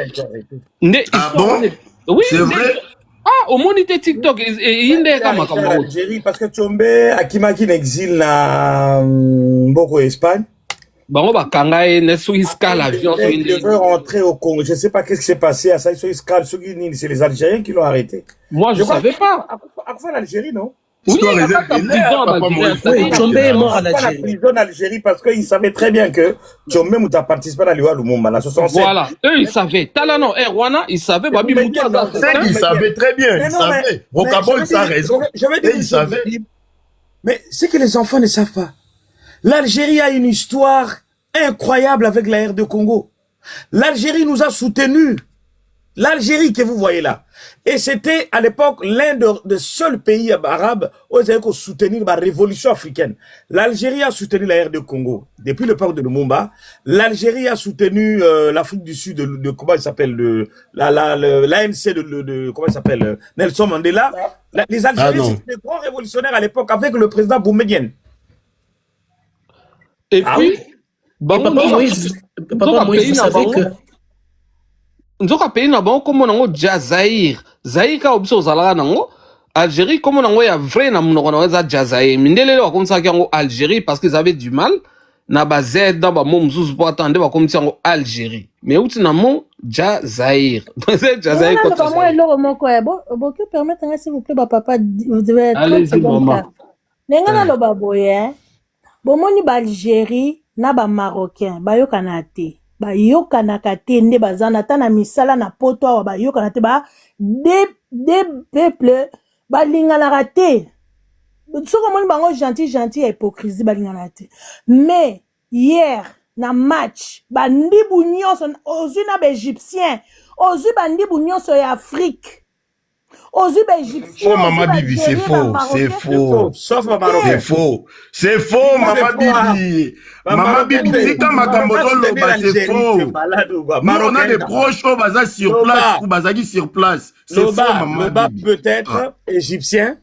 Speaker 6: Ah bon?
Speaker 8: Oui,
Speaker 6: c'est vrai.
Speaker 8: Ah, au monité TikTok il est comme
Speaker 2: Algérie parce que Tchomé Akimaki n'exil na Mboko Espagne.
Speaker 8: Bon, on va kangaye ne sous escale l'avion.
Speaker 2: Il devait rentrer au Congo. Je sais pas qu'est-ce qui s'est passé à ça. Sous escale, c'est les Algériens qui l'ont arrêté.
Speaker 8: Moi, je savais pas.
Speaker 2: À quoi l'Algérie, non?
Speaker 8: Oui,
Speaker 5: Tchombe est mort en Algérie.
Speaker 2: La prison en Algérie parce qu'ils savaient très bien que Tchombe Mouta participé à l'Iwa Lumumba, la 67.
Speaker 8: Voilà, eux ils savaient. Talano, Rwanda, ils savaient. Babi Mouta,
Speaker 6: ils savaient très bien. Ils savaient. Rocabol, ça a raison.
Speaker 2: Je vais dire,
Speaker 6: ils savaient.
Speaker 2: Mais c'est que les enfants ne savent pas. L'Algérie a une histoire incroyable avec la R de Congo. L'Algérie nous a soutenus. L'Algérie que vous voyez là. Et c'était à l'époque l'un des seuls pays arabes où ils avaient soutenu la révolution africaine. L'Algérie a soutenu la R de Congo. Depuis le port de Lumumba, l'Algérie a soutenu l'Afrique du Sud de comment il s'appelle l'ANC de comment il s'appelle Nelson Mandela. Les Algériens c'était des grands révolutionnaires à l'époque avec le président Boumedienne.
Speaker 8: Et puis,
Speaker 5: Papa Moïse, vous savez que
Speaker 8: nzoka pays na bango comme nango Jazaïr ka obiso zalaka nango Algérie comme nango ya vrai na munoko na za Jazaïr mindele wa comme ça yango Algérie parce qu'ils avaient du mal na ba Z dans ba mom zuzu pour attendre ba comme ça yango Algérie mais outi na mon Jazaïr c'est Jazaïr
Speaker 4: quoi ça moi eloro moko ya bon que permettre s'il vous plaît ba papa vous devez 30 secondes nenga na lo ba boye bon moni ba Algérie na ba Marocain ba yokana te bayokanaka te nde bazana ta na misala na poto awa bayokana te ba des peuples balinganaka te soko moni bango gentil ya hypocrisie balingana te mais hier na match bandibu nyonso ozwi na baégyptien ozwi bandibu nyonso ya Afrique ozwi baégyptien
Speaker 6: faux Maman Bibi c'est faux
Speaker 2: sauf Marocain
Speaker 6: c'est faux Maman Bibi Maman Bibi tika makambo zoloba c'est faux on a des proches au baza sur place ou bazaki sur place c'est faux Maman Bibi
Speaker 2: peut-être égyptien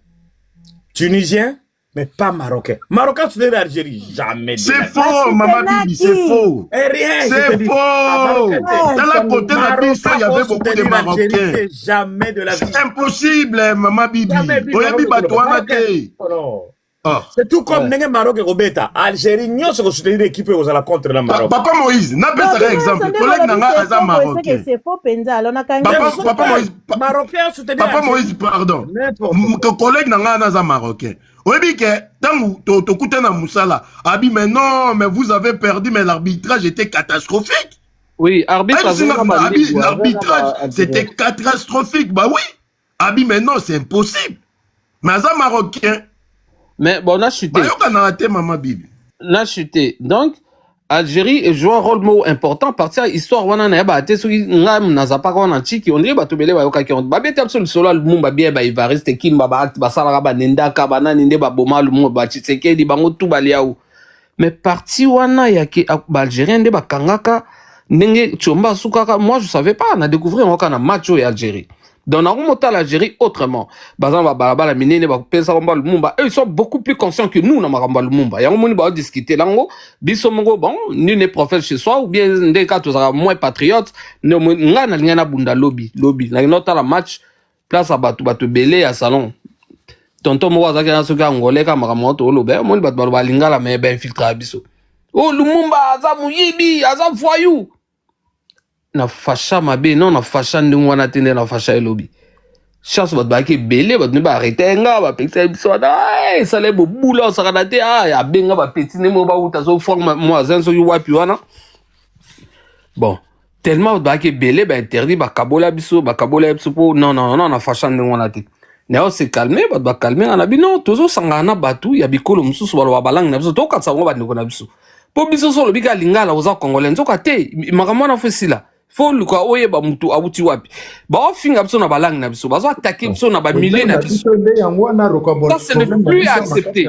Speaker 2: tunisien mais pas marocain. Marocain, c'est l'Algérie. Jamais.
Speaker 6: C'est faux, Maman Bibi, c'est faux.
Speaker 2: Rien.
Speaker 6: C'est faux. Dans la côté de la piste, il y avait beaucoup de Marocains.
Speaker 2: Jamais de la vie.
Speaker 6: C'est impossible, Maman Bibi.
Speaker 2: C'est tout comme Nengue Maroc et Robeta. Algérie, nous sommes soutenus l'équipe aux la contre la Maroc.
Speaker 6: Papa Moïse, n'a pas un exemple. Collègue Nanga Aza Marocain.
Speaker 4: C'est faux, Penza.
Speaker 6: Papa Moïse,
Speaker 2: Marocain soutenu.
Speaker 6: Papa Moïse, pardon. Collègue Nanga Aza Marocain. Oui, que tant que tu as Moussala, mais non, mais vous avez perdu, mais l'arbitrage était catastrophique.
Speaker 8: Oui, l'arbitrage,
Speaker 6: c'était catastrophique. Bah oui. Abi, mais non, c'est impossible. Mais ça marocain.
Speaker 8: Mais bon, on a chuté.
Speaker 6: Maman Bibi.
Speaker 8: On a chuté. Donc, Algérie joue un rôle important partir histoire wana na ba te soki ngam na zapaka wana chiki on dirait ba tobele ba yoka ki on ba bete absolu solo lumumba bien ba Evariste Kimba ba acte ba sala ba nendaka ba na ninde ba boma lumumba ba Tshisekedi bango tout baliaou. Mais parti wana ya ki ba Algérien de ba kangaka ndenge chomba sukaka moi je savais pas on a découvert on kana match et Algérie. Donc, on remonte à l'Algérie autrement. La minene, Lumumba. Eux, ils sont beaucoup plus conscients que nous, dans Maramba Lumumba. Et on va discuter là, Bissomongo, bon, nul n'est prophète chez soi, ou bien des cas, tu seras moins patriote. Nous, on a bunda lobby. La note à la match, place à Batu Belé, à Salon. Tonton Mouaza, qui a ce gars, Angolais, Kamaramoto, au Lobé, on va Balinga, la mais ben infiltré à Bisso. Oh, Lumumba, Azam Yibi, Azam Foyou. Na facha mabe non na facha ndungwana tende na facha elobi chance bat ba ke belé bat ne ba arrêter nga ba pexer biso na ça les boula ça kana te ya benga ba petit ne mo ba uta so forme moi zenso yu wapi wana bon tellement ba ke belé ba interdit ba kabola biso po non na facha ndungwana te na on s'est calmé ba calmer on a dit non tozo sangana batu ya bikolo mususu ba balang na biso to katsa ngo ba ndiko na biso po biso so lobika lingala oza congolais nzoka te makamwa na fosila faut le quoi oye ba mutu abuti wapi ba ofinga biso na balang na biso bazo attaquer biso na ba milliers na biso ça c'est ne plus à accepter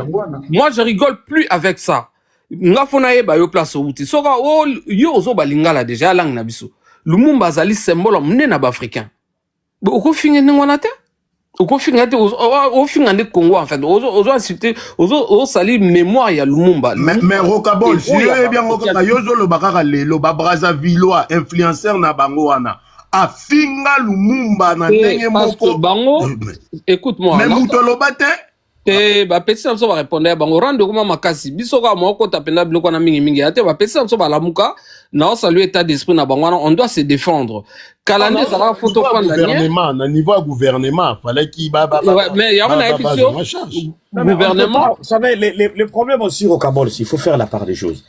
Speaker 8: moi je rigole plus avec ça nga fona ye ba yo place outi soka o yo ozo balingala déjà lang na biso Lumumba azali symbole mne na ba africain oko finga ngwana te oko finga te o finga ne Congo en fait ozo insulter ozo sali mémoire ya Lumumba
Speaker 6: mais Rokabol si yo bien Rokaba yozo lo bakaka lelo ba Brazzavillois influenceur na bango wana a finga Lumumba na ndenge moko
Speaker 8: bango écoute-moi
Speaker 6: mais mutolo bate
Speaker 8: te ba petit ça va répondre bango rando kuma makasi biso ka moko tapenda biloko na mingi ate ba petit ça ba lamuka na saluer état d'esprit na bango on doit se défendre calendrier ça va photo prendre la
Speaker 6: gouvernement na niveau gouvernement fallait qu'il
Speaker 8: mais il y a une émission gouvernement
Speaker 2: vous savez le problème aussi au Cabol il faut faire la part des choses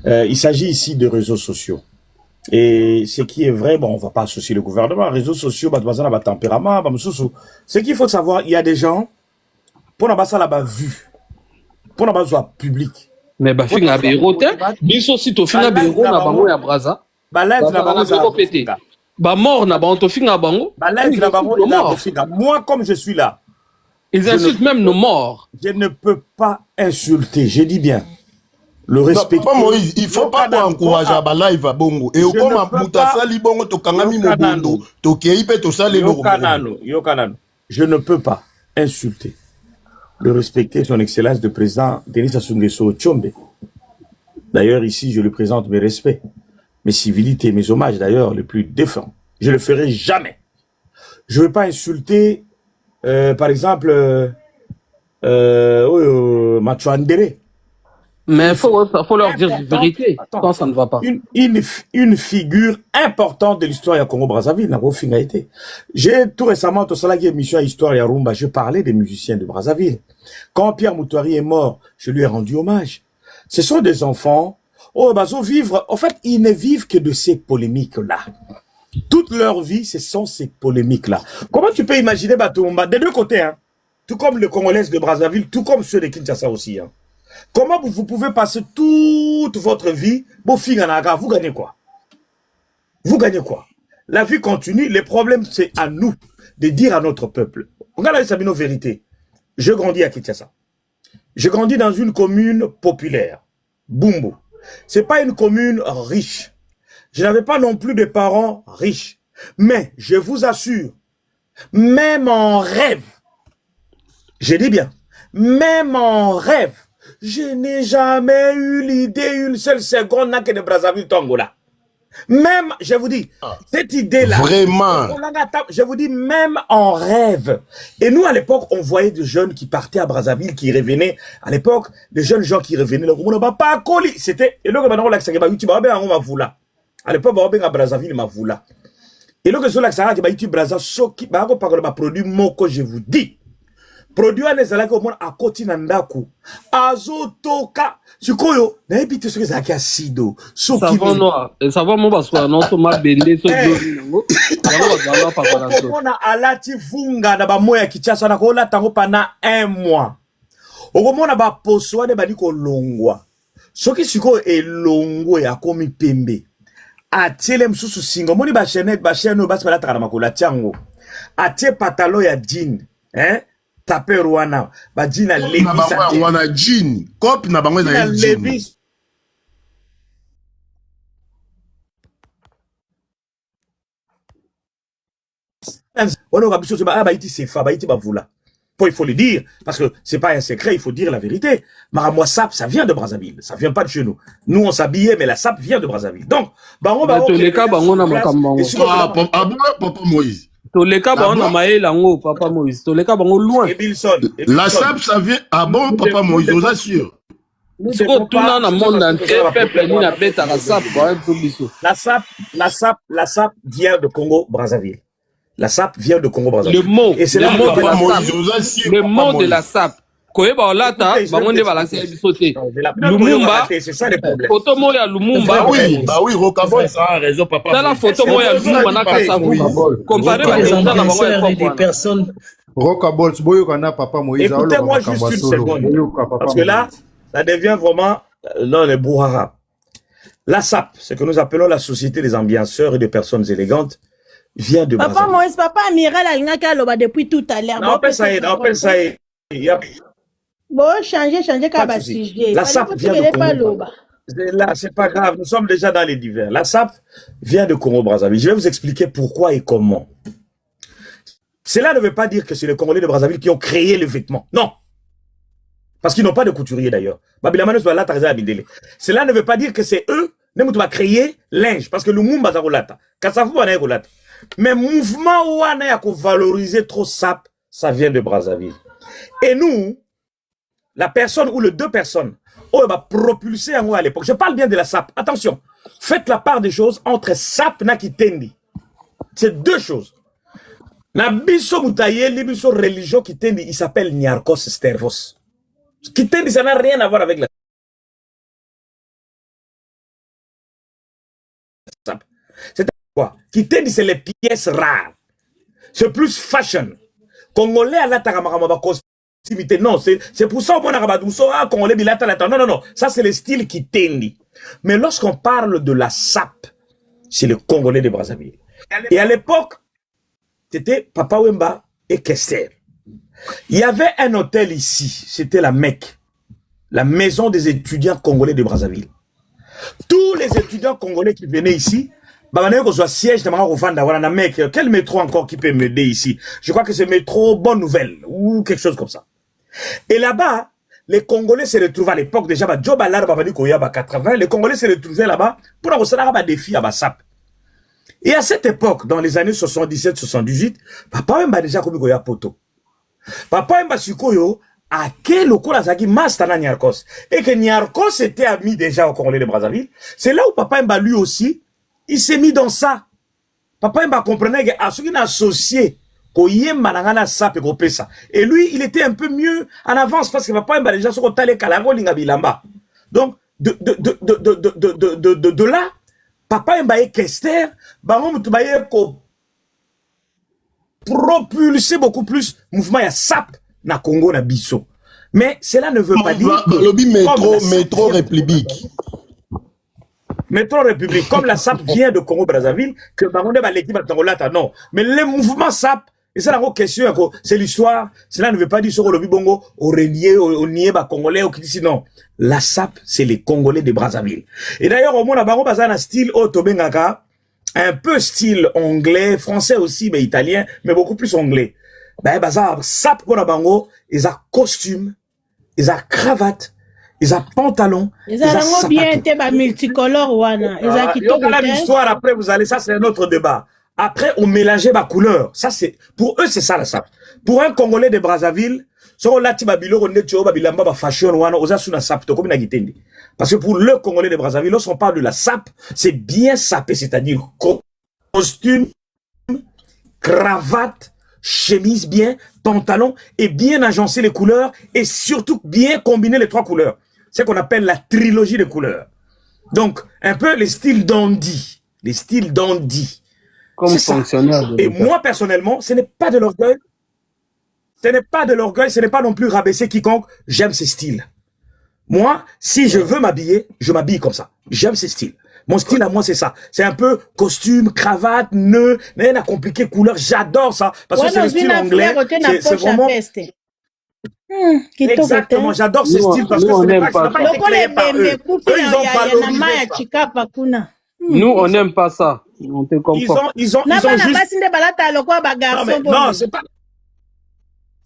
Speaker 2: il s'agit ici de réseaux sociaux et ce qui est vrai bon on va pas associer le gouvernement réseaux sociaux ba bazana ba tempérament ba mususu ce qu'il faut savoir il y a des gens pour na ça là-bas vu pour na besoin public
Speaker 8: mais ba finga bureau te biso si to finga bureau na bango ya braza
Speaker 2: ba live na bango za
Speaker 8: pété ba mort na bango to finga bango
Speaker 2: ba live na bango moi comme je suis là
Speaker 8: ils insultent même nos morts
Speaker 2: je ne peux pas insulter je dis bien le respect
Speaker 6: Moïse il faut pas encourager ba live à bongo et comme muta sali bongo to kangami mobondo to keipe to sali lo
Speaker 2: yo kanano je ne peux pas insulter de respecter son excellence de président Denis Sassou Nguesso Tshombe. D'ailleurs, ici, je lui présente mes respects, mes civilités, mes hommages, d'ailleurs, les plus défunts. Je le ferai jamais. Je ne veux pas insulter, par exemple, Machuandere.
Speaker 8: Mais il faut leur dire la vérité quand ça ne va pas.
Speaker 2: Une figure importante de l'histoire du Congo-Brazzaville, n'a pas été. J'ai tout récemment, tout ça, émission Histoire et Rumba, je parlais des musiciens de Brazzaville. Quand Pierre Moutouari est mort, je lui ai rendu hommage. Ce sont des enfants, vivre, en fait, ils ne vivent que de ces polémiques-là. Toute leur vie, ce sont ces polémiques-là. Comment tu peux imaginer Batoumba, des deux côtés, hein? Tout comme le Congolais de Brazzaville, tout comme ceux de Kinshasa aussi, hein? Comment vous pouvez passer toute votre vie, vous gagnez quoi? Vous gagnez quoi? La vie continue, les problèmes, c'est à nous de dire à notre peuple. Regardez Sabino vérité. Je grandis à Kinshasa. Je grandis dans une commune populaire, Bumbu. C'est pas une commune riche. Je n'avais pas non plus de parents riches. Mais, je vous assure, même en rêve, je dis bien, même en rêve, je n'ai jamais eu l'idée une seule seconde que de Brazzaville Tongola. Même, je vous dis, cette idée-là.
Speaker 6: Vraiment.
Speaker 2: Je vous dis, même en rêve. Et nous, à l'époque, on voyait des jeunes qui partaient à Brazzaville, qui revenaient. À l'époque, des jeunes gens qui revenaient. C'était, et là, à l'époque, on a Brazzaville, ma voula. Et là, que sur l'accent, Brazzaville, produit moko, je vous dis. produit wana ezalaki omona akoti na ndako azotoka sikoyo nayebi te soki ezalaki asido
Speaker 8: savon noir savon mo baswala nyonso mabende so dori nango yango bazala pakola so
Speaker 2: okomona alati vunga na bamoya ya Kinshasa na kolata yango pendant 1 mois okomona baposo wana ebandi kolongwa soki sikoyo elongo yakomi pembe atiele mosusu singa omoni bachenete bachene oyo basi balataka na makolo atia yango atie patalo ya jean taper wana ba jean na Levis
Speaker 6: wana jean cop na bango na
Speaker 2: Levis on aura besoin de baïti c'est fa baïti bavula il faut le dire parce que c'est pas un secret, il faut dire la vérité. Maramoi sap ça vient de Brazzaville, ça vient pas de chez nous. Nous on s'habillait mais la sap vient de Brazzaville. Donc
Speaker 8: bango bango les cas bango na makambango
Speaker 6: papa Moïse
Speaker 8: Toleka bango na maela ngo papa Moïse toleka bango loin
Speaker 6: la sap ça vient bon papa Moïse vous assure
Speaker 8: Siko tuna na monde entier peuple ni na beta la sap
Speaker 2: la sap vient de Congo Brazzaville. La SAP vient de Congo Brazzaville.
Speaker 8: Le mot,
Speaker 2: et c'est
Speaker 8: le mot de la
Speaker 2: SAP.
Speaker 8: Le mot de la SAP. Koyeba olata, bangonde balancer bisoté. Lumumba,
Speaker 2: c'est ça le problème.
Speaker 8: Photo moya Lumumba.
Speaker 6: Bah oui, Rocambole, ça a raison, papa.
Speaker 8: Dans la photo moya Lumumba na Kasavu. Comparé à
Speaker 9: des personnes.
Speaker 7: Rocambole, boyo kana papa Moïse.
Speaker 2: Écoutez-moi juste une seconde. Parce que là, ça devient vraiment dans les brouhaha. La SAP, ce que nous appelons la Société des ambianceurs et des personnes élégantes, vient de
Speaker 4: Papa Moïse, papa Amiral Alingaka Loba depuis tout à l'heure.
Speaker 2: On appelle ça.
Speaker 4: Bon, changer comme sujet.
Speaker 2: La SAP vient de Congo. Là, c'est pas grave, nous sommes déjà dans les divers. La SAP vient de Congo Brazzaville. Je vais vous expliquer pourquoi et comment. Cela ne veut pas dire que c'est les Congolais de Brazzaville qui ont créé le vêtement. Non. Parce qu'ils n'ont pas de couturier d'ailleurs. Cela ne veut pas dire que c'est eux qui ont créé linge. Parce que le Lumumba Zarolata. Kasafu Rolata. Mais mouvement ouana ya ko valoriser trop SAP, ça vient de Brazzaville. Et nous, la personne ou les deux personnes, on va propulser en à l'époque. Je parle bien de la SAP. Attention, faites la part des choses entre SAP na Kitendi. C'est deux choses. Na biso moutaye, les biso religion Kitendi, il s'appelle Niarchos Stervos. Kitendi, ça n'a rien à voir avec la SAP. C'est quoi? Kitendi, c'est les pièces rares. C'est plus fashion. Congolais à la taramama costume. Non, c'est pour ça qu'on a Congolais bilata. Non. Ça, c'est le style Kitendi. Mais lorsqu'on parle de la SAP, c'est le Congolais de Brazzaville. Et à l'époque, c'était Papa Wemba et Kester. Il y avait un hôtel ici. C'était la Mecque. La maison des étudiants congolais de Brazzaville. Tous les étudiants congolais qui venaient ici, siège de quel métro encore qui peut m'aider ici? Je crois que c'est métro Bonne Nouvelle ou quelque chose comme ça. Et là-bas, les Congolais se retrouvaient à l'époque déjà, 80, les Congolais se retrouvaient là-bas pour avoir des défis à SAP. Et à cette époque, dans les années 77-78, Papa Wemba déjà comme Goya Poto. Papa Wemba Sukoyo a quel local azaki Mastana Niarchos. Et que Niarchos était ami déjà au Congolais de Brazzaville. C'est là où Papa Wemba lui aussi, il s'est mis dans ça. Papa Wemba comprenait que à ce qu'il a associé, et lui, il était un peu mieux en avance parce que Papa Wemba déjà sur le Kalago Lingabilamba. Donc, de là, Papa Wemba et Kester, propulser beaucoup plus mouvement à SAP na Congo na biso. Mais cela ne veut pas dire que
Speaker 6: métro République.
Speaker 2: Métro République, comme la SAP vient de Congo Brazzaville, que Baronde va l'équipe à non. Mais les mouvements SAP, et ça la question, c'est l'histoire. Cela ne veut pas dire sur le Bongo, au renier, au nier, Congolais, au qui non. La SAP, c'est les Congolais de Brazzaville. Et d'ailleurs, au moins, Baron Bazan a style Otobengaka, un peu style anglais, français aussi, mais italien, mais beaucoup plus anglais. Ben, bazar, SAP, pour la bango, ils ont costume, ils ont cravate, ils ont pantalon,
Speaker 4: ils ont bien été multicolore, wana. Ils ont quitté
Speaker 2: l'histoire, après, vous allez, ça, c'est un autre débat. Après, on mélangeait ma couleur. Ça, c'est, pour eux, c'est ça, la SAP. Pour un Congolais de Brazzaville, parce que pour le Congolais de Brazzaville, lorsqu'on parle de la SAP, c'est bien sapé, c'est-à-dire costume, cravate, chemise bien, pantalon, et bien agencer les couleurs, et surtout bien combiner les 3 couleurs. C'est ce qu'on appelle la trilogie de couleurs. Donc, un peu les styles dandy. Les styles dandy.
Speaker 8: Comme fonctionnaire.
Speaker 2: Et moi, personnellement, ce n'est pas de l'orgueil. Ce n'est pas de l'orgueil, ce n'est pas non plus rabaisser quiconque. J'aime ces styles. Moi, si je veux m'habiller, je m'habille comme ça. J'aime ces styles. Mon style à moi, c'est ça. C'est un peu costume, cravate, nœud, rien à compliquer, couleur. J'adore ça. Parce que c'est le style anglais. C'est vraiment... Exactement, j'adore ce style parce que ce n'est pas été créé par eux. Ils ont valorisé ça.
Speaker 8: Nous, on n'aime pas ça. On te comprend.
Speaker 2: Ils ont juste... Non, c'est pas...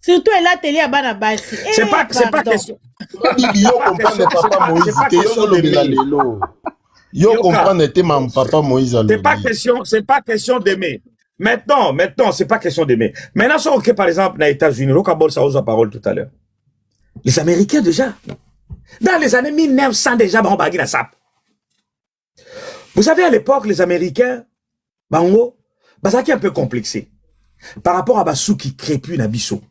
Speaker 4: Surtout elle a télé à Banabasi.
Speaker 2: C'est pas question.
Speaker 6: Yo comprendre papa Moïse que yo lobela lelo. Yo comprendre te mam papa Moïse.
Speaker 2: C'est pas question d'aimer. Maintenant, c'est pas question d'aimer. Maintenant, si on regarde par exemple dans les États-Unis, Rocabol ça ose la parole tout à l'heure. Les Américains déjà, dans les années 1900 déjà, on bagui la sap. Vous savez à l'époque les Américains, bango, ça qui est un peu complexé par rapport à Bassou qui crépue Nabiso.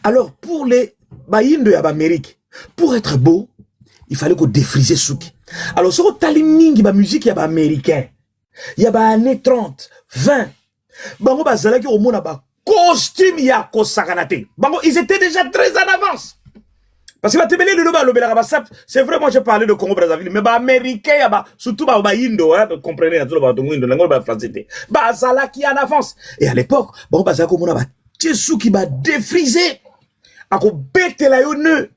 Speaker 2: Alors pour les baïns de l'Amérique, pour être beau, il fallait qu'on défrisait Souki. Alors sur Taliming, il y a musique, il y a américain, il y a années 30, 20. Bango bazalaki au monde ba costume ya ko sakanate. Bango ils étaient déjà très en avance. Parce que la tébélé de l'Oba, c'est vrai, moi j'ai parlé de Congo Brazzaville, mais américain, surtout Indo, vous comprenez, la français, ça qui est en avance. Et à l'époque, ça qui va défriser, à bêter la nœud,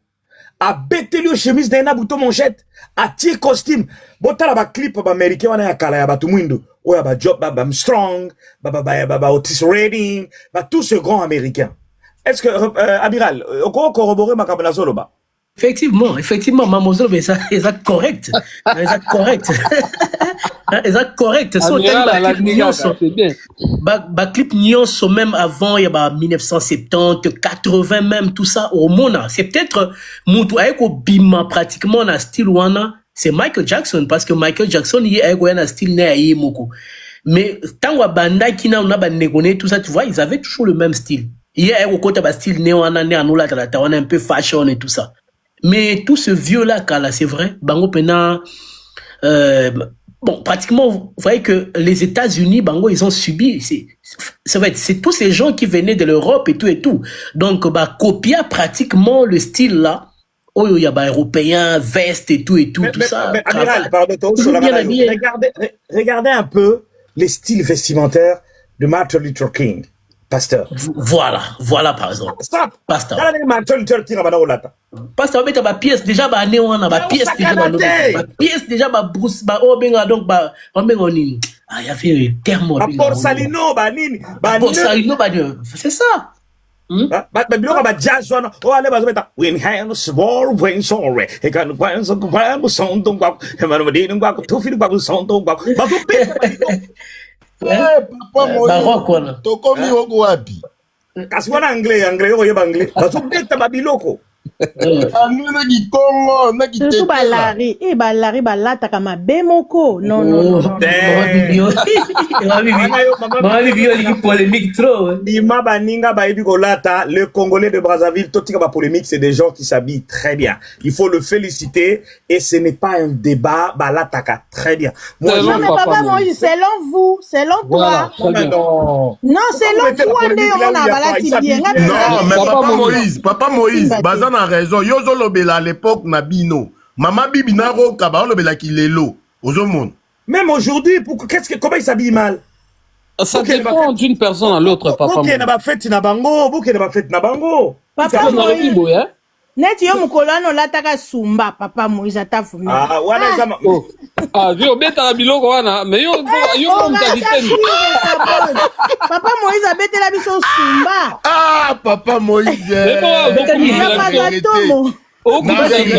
Speaker 2: à bêter le chemise d'un bouton manchette, à tirer costume. Bon, t'as la clip américain, on a un calaya, tout le monde, ouais, Job, Strong, Otis Redding, tous ces grands américains. Est-ce que, Amiral, on peut corroborer ma cabane soloba?
Speaker 9: Effectivement, Mamozo, mais ça, c'est correct. C'est correct. C'est correct. C'est bien. Clip Nyonso, même avant, il y a 1970, 80 même, tout ça, au Mona. C'est peut-être, Moutou, avec Bima, pratiquement, dans style Wana, c'est Michael Jackson, parce que Michael Jackson, il est un style né Moko. Mais, tant que Banda, qui n'a pas négocié, tout ça, tu vois, ils avaient toujours le même style. Il y a un côté style néo, on a un peu fashion et tout ça. Mais tout ce vieux-là, c'est vrai, Bango Pena, bon, pratiquement, vous voyez que les États-Unis, Bango, ils ont subi, c'est tous ces gens qui venaient de l'Europe et tout. Donc, copier pratiquement le style là, oh, il y a européen, veste et tout ça.
Speaker 2: Mais Amiral, pardon, regardez un peu les styles vestimentaires de Martin Luther King. Pasteur.
Speaker 9: Voilà par exemple.
Speaker 2: Stop.
Speaker 9: Pasteur.
Speaker 2: Pasteur,
Speaker 9: mais t'as pièce déjà pièce déjà Bruce donc il y avait le terme.
Speaker 2: Borsalino
Speaker 9: c'est ça.
Speaker 6: Papa Moïse, tokomi oko wapi?
Speaker 2: Kasi wana anglais, oyeba anglais. Bazobeta babiloko.
Speaker 6: Anglais na Kikongo, na Kitete.
Speaker 4: Surtout balari balata kama bemoko. Non.
Speaker 9: Polémique trop.
Speaker 2: Ima baninga baebi kolata, le Congolais de Brazzaville, totika ba polémique, c'est des gens qui s'habillent très bien. Il faut le féliciter et ce n'est pas un débat, balataka très bien.
Speaker 4: Moi, non mais papa Moïse, selon vous, selon toi. Non, selon toi, on a balati bien.
Speaker 6: Non, mais papa Moïse, bazan a raison. Yozo lobela à l'époque na bino. Mama bibi na roka ba lobela ki lelo. Ozo monde.
Speaker 2: Même aujourd'hui, comment il s'habille mal?
Speaker 8: Ça dépend d'une personne à l'autre, papa.
Speaker 2: Bouke na ba fête na bango,
Speaker 4: Papa Moïse. Neti yo mukolano lataka sumba papa Moïse atafumi.
Speaker 2: Ah wana zama.
Speaker 8: Yo beta la biloko wana, mais yo mtaditeni.
Speaker 4: Papa Moïse abetela biso sumba.
Speaker 6: Ah papa Moïse.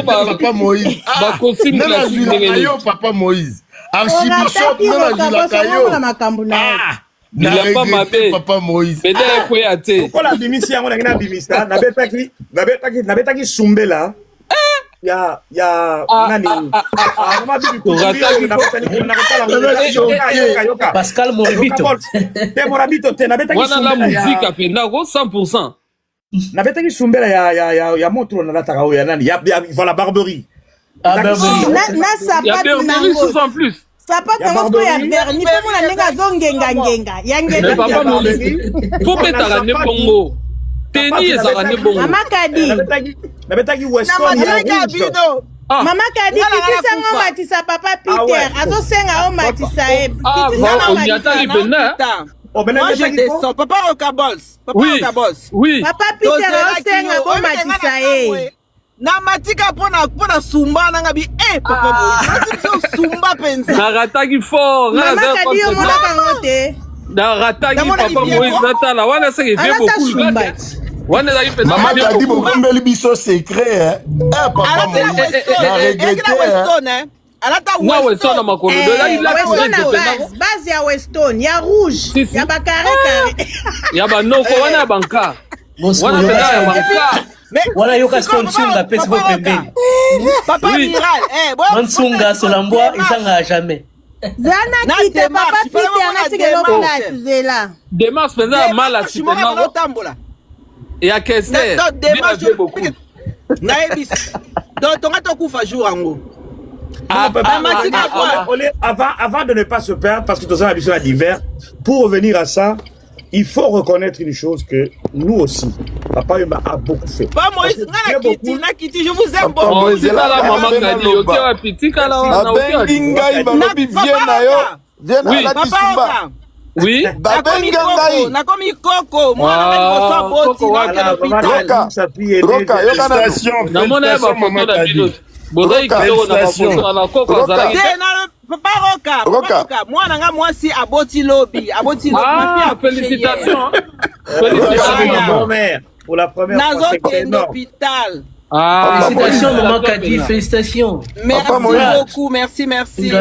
Speaker 6: Papa Moïse.
Speaker 8: Ba costume classique.
Speaker 6: Papa Moïse. Archibishop na kayo.
Speaker 8: Il a pas mabé.
Speaker 6: Papa Moïse.
Speaker 8: Peut-être quoi até.
Speaker 2: Pourquoi la bimisi yango na bimista na betaki sumbela.
Speaker 9: Pascal Moribito.
Speaker 8: Wana la musique apenda ko 100%.
Speaker 2: Nabetaki sumbela ya moto na lataka oya nani ya voilà Barberie.
Speaker 4: Na
Speaker 8: Ya Barberie sous en plus.
Speaker 4: Sapata ngo ya verni po mona nenga zongenga
Speaker 8: Mais papa Moïse, faut mettre ne bongo. Teni ezaka ne bongo.
Speaker 4: Mama Kadi.
Speaker 2: Nabetaki Weston ya rouge.
Speaker 4: Mama Kadi kitisa ngo matisa papa Peter. Azo senga o matisa e.
Speaker 8: Kitisa ngo matisa.
Speaker 5: Moi je descends. Papa Rocabols.
Speaker 8: Oui.
Speaker 4: Papa Peter o senga o matisa e.
Speaker 5: Na matika pona sumba na ngabi papa Moïse sumba penza
Speaker 8: Na rataki fort.
Speaker 4: Mama Kadi yo mona kangote.
Speaker 8: Na rataki papa Moïse natala wana seke vie beaucoup. Wana za ipe
Speaker 6: Mama Kadi bokombeli biso secret papa Moïse na regretter
Speaker 8: na Weston na makolo de la il a
Speaker 4: base ya Weston ya rouge ya ba carré
Speaker 8: ya ba noko wana ya banka wana pena ya banka
Speaker 9: Wala yoka sponsunga pesi bo pembeni.
Speaker 5: Papa Miral,
Speaker 9: Mansunga solambwa isanga jamais.
Speaker 4: Zana kite papa Peter na tigelo place zela.
Speaker 8: Démarche penza mal à Chipenango. Et à Kessler.
Speaker 5: Démarche beaucoup. Naebis. Donc ton to kufa jour ango.
Speaker 2: Avant de ne pas se perdre parce que dans un émission d'hiver, pour revenir à ça, il faut reconnaître une chose que nous aussi, Papa Yuma a beaucoup fait.
Speaker 5: Pas Moïse, je vous aime beaucoup.
Speaker 8: Moïse, la maman Kadi, ok, ouais, petit kala, on a ok. Oui.
Speaker 5: Nakomi Coco, moi na boti na l'hôpital.
Speaker 6: Roka,
Speaker 8: na mona ba photo da bino. Bozai kidoko na ba photo na Coco zalaki.
Speaker 5: Papa Roka, moi nanga mwasi aboti lobby,
Speaker 8: Ah, félicitations.
Speaker 2: Pour la première fois,
Speaker 5: c'est énorme. Hôpital.
Speaker 8: Ah,
Speaker 9: félicitations maman Kadi, félicitations.
Speaker 5: Merci beaucoup, merci.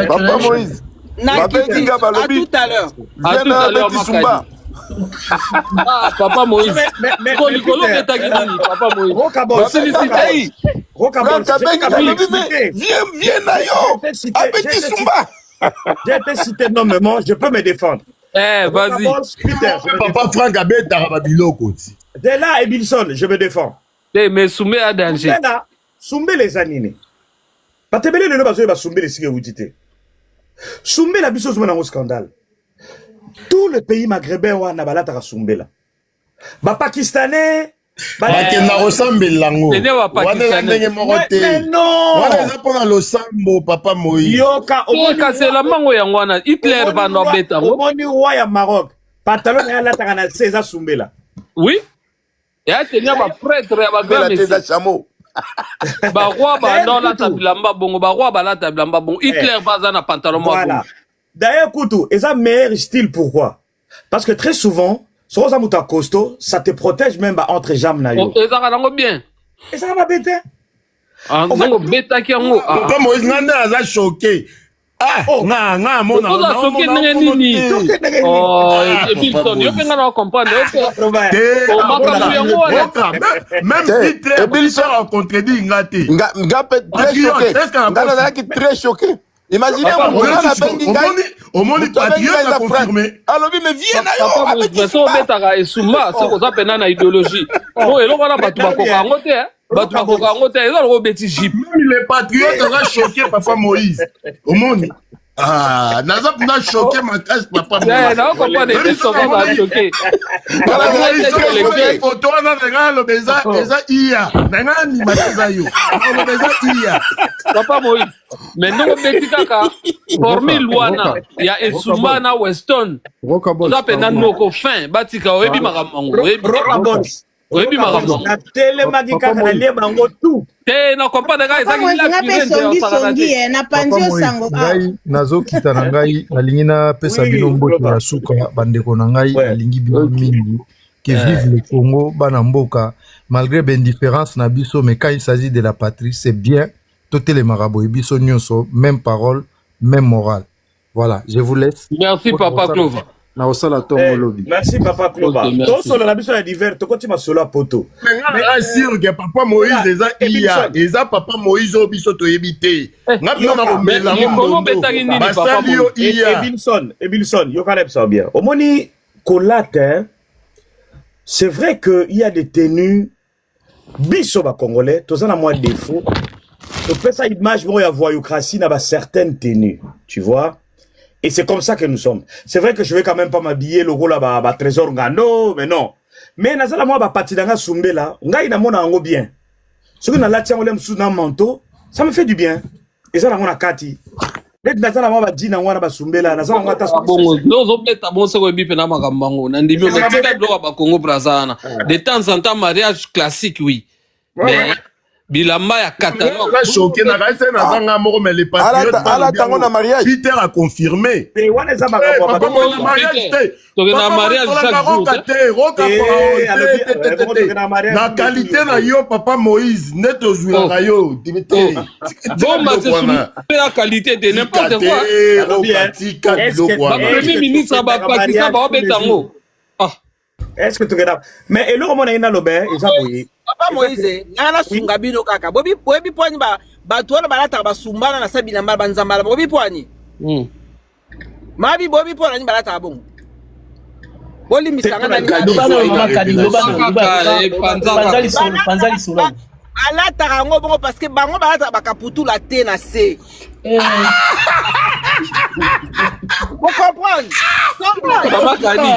Speaker 1: Papa Moïse.
Speaker 5: À tout à l'heure.
Speaker 8: À tout à l'heure, Makadi. Ah, Papa Moïse. Papa Moïse. Félicitations.
Speaker 1: Viens Nayo. Abeti Sumba.
Speaker 2: J'ai été cité nommément, je peux me défendre.
Speaker 8: Vas-y.
Speaker 6: Papa Franck Abeta Rababiloko.
Speaker 2: Dès là, Ebilson, je me défends.
Speaker 8: Mais Soumé à danger.
Speaker 2: Soumé les animés. Patebele le bazo ba Soumé les sigewutité. Soumé la biso zuma na scandale. Tout le pays maghrébin wana balata Soumé là. Ba Pakistanais
Speaker 6: bakenda kosambela ngo
Speaker 8: wana
Speaker 6: ndenge moko te wana eza mpona losambo Papa Moïse
Speaker 2: yoka
Speaker 8: c'est la mango yango wana Hitler bana beta ngo
Speaker 2: omoni roi ya Maroc pantalon ya lataka na César Soumbela
Speaker 8: oui ya tenia ba prêtre ya ba grand ba roi ba non la tablamba bongo ba roi ba la tablamba bongo Hitler baza na pantalon mo
Speaker 2: voilà d'ailleurs Koutou et ça meilleur style pourquoi parce que très souvent so ça muta costaud ça te protège même entre jambes na yo
Speaker 8: et ça va bien
Speaker 2: et ça va bêter
Speaker 8: on bêta ki ngo
Speaker 6: Papa Moïse nganda aza choqué nga mona
Speaker 8: on a choqué nini oh Ebilson yo penga na comprendre
Speaker 6: même Hitler Ebilson a contredit ngati
Speaker 1: nga très choqué nga très choqué. Imaginez
Speaker 6: Omoni patriote a confirmé.
Speaker 1: Alors mais viens nayo
Speaker 8: avec ça betaka esuma c'est quoi ça pena na idéologie bon et là voilà batu bakoka ngote batu bakoka ngote eza lo beti jip
Speaker 6: même les patriotes sont choqués Papa Moïse Omoni naza puna choqué ma casse Papa Moïse
Speaker 8: na comprendre des choses va choquer
Speaker 6: les photos na nga lo beza iya nga ni mateza yo lo beza iya
Speaker 8: Papa Moïse mais non beti kaka formule wana ya esuma na Weston ça pena noko fin batika oyebi makambo oyebi makambo
Speaker 2: na tele magika na lie bango tout
Speaker 8: te na comprendre ga
Speaker 4: songi na panzio sango
Speaker 7: ngai nazokita na ngai nalingi napesa bino mbote na suka bandeko na ngai nalingi bino mingi que vive le Congo bana mboka malgré l'indifférence na biso mais quand il s'agit de la patrie c'est bien toutes les marabouts biso nyonso même parole même morale voilà je vous laisse
Speaker 8: merci Papa Clova
Speaker 7: na osala tongo lobby.
Speaker 2: Merci papa Kloba. To solo na biso ya divers to koti masolo a poto.
Speaker 6: Mais sûr que papa Moïse eza papa Moïse o biso to yebite. Na biso na komela
Speaker 8: Comment betaki nini papa
Speaker 2: Ebilson, yo kana ça bien. Omoni kolate, c'est vrai que il y a des tenues biso ba congolais, toza na moi défaut. To pesa image mo ya voyoucratie na ba certaines tenues, tu vois? Et c'est comme ça que nous sommes. C'est vrai que je vais quand même pas m'habiller le rôle à trésor ngano, mais non. Mais nazala moi ba patidanga sumbela, ngai na mona ngo bien. Ce que na la tia ngolem sous na manteau, ça me fait du bien. Et ça na mona kati. Net nazala moi ba dina ngwana ba sumbela, nazala ngwa ta
Speaker 8: bongo. Lozo beta bon se ko bipe na makambango. Na ndimi o tika bloka ba Congo Brazzaville. De temps en temps mariage classique oui. Mais bilamba ya catalogue.
Speaker 6: Là choqué na reste na zanga moko mais les patriotes
Speaker 1: ala tango na mariage.
Speaker 6: Peter a confirmé.
Speaker 2: Et wana za makambo
Speaker 6: papa na mariage te.
Speaker 8: To na mariage chaque jour.
Speaker 6: Na qualité na yo papa Moïse net ozwila rayo Dimitri.
Speaker 8: Bon ma c'est la qualité de n'importe quoi. Le premier ministre ba Pakistan ba obetango.
Speaker 2: Est-ce que tu regardes? Mais et le moment na lobé, ils ont
Speaker 5: Papa Moïse, ngana sunga bino kaka. Bobi poani ba tuana balata ba sumbana na sabina ba nzambala bobi poani. Mabi bobi poani ni balata bongo. Boli misanga na
Speaker 9: panzali solo.
Speaker 5: Balata rango bongo parce que bango balata bakaputu la te na se. Vous comprenez?
Speaker 6: Maman Kadi.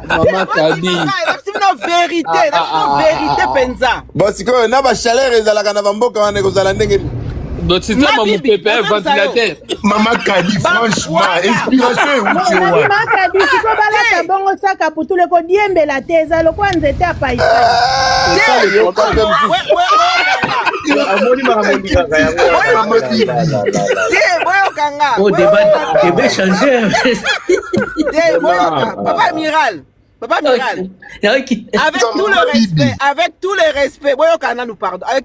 Speaker 8: Maman Kadi.
Speaker 5: C'est une vérité penza.
Speaker 1: Bon, c'est quoi, na ba chaleur ezalaka na bamboka wana kozala ndenge.
Speaker 8: Donc c'est ça mon pépé ventilateur.
Speaker 6: Maman Kadi franchement, inspiration où tu vois.
Speaker 4: Maman Kadi siko balata bongo saka pour tout le ko diembe la teza lo kwa nzete apa
Speaker 9: Oh débat changé.
Speaker 5: Papa Amiral. Avec tout le respect, avec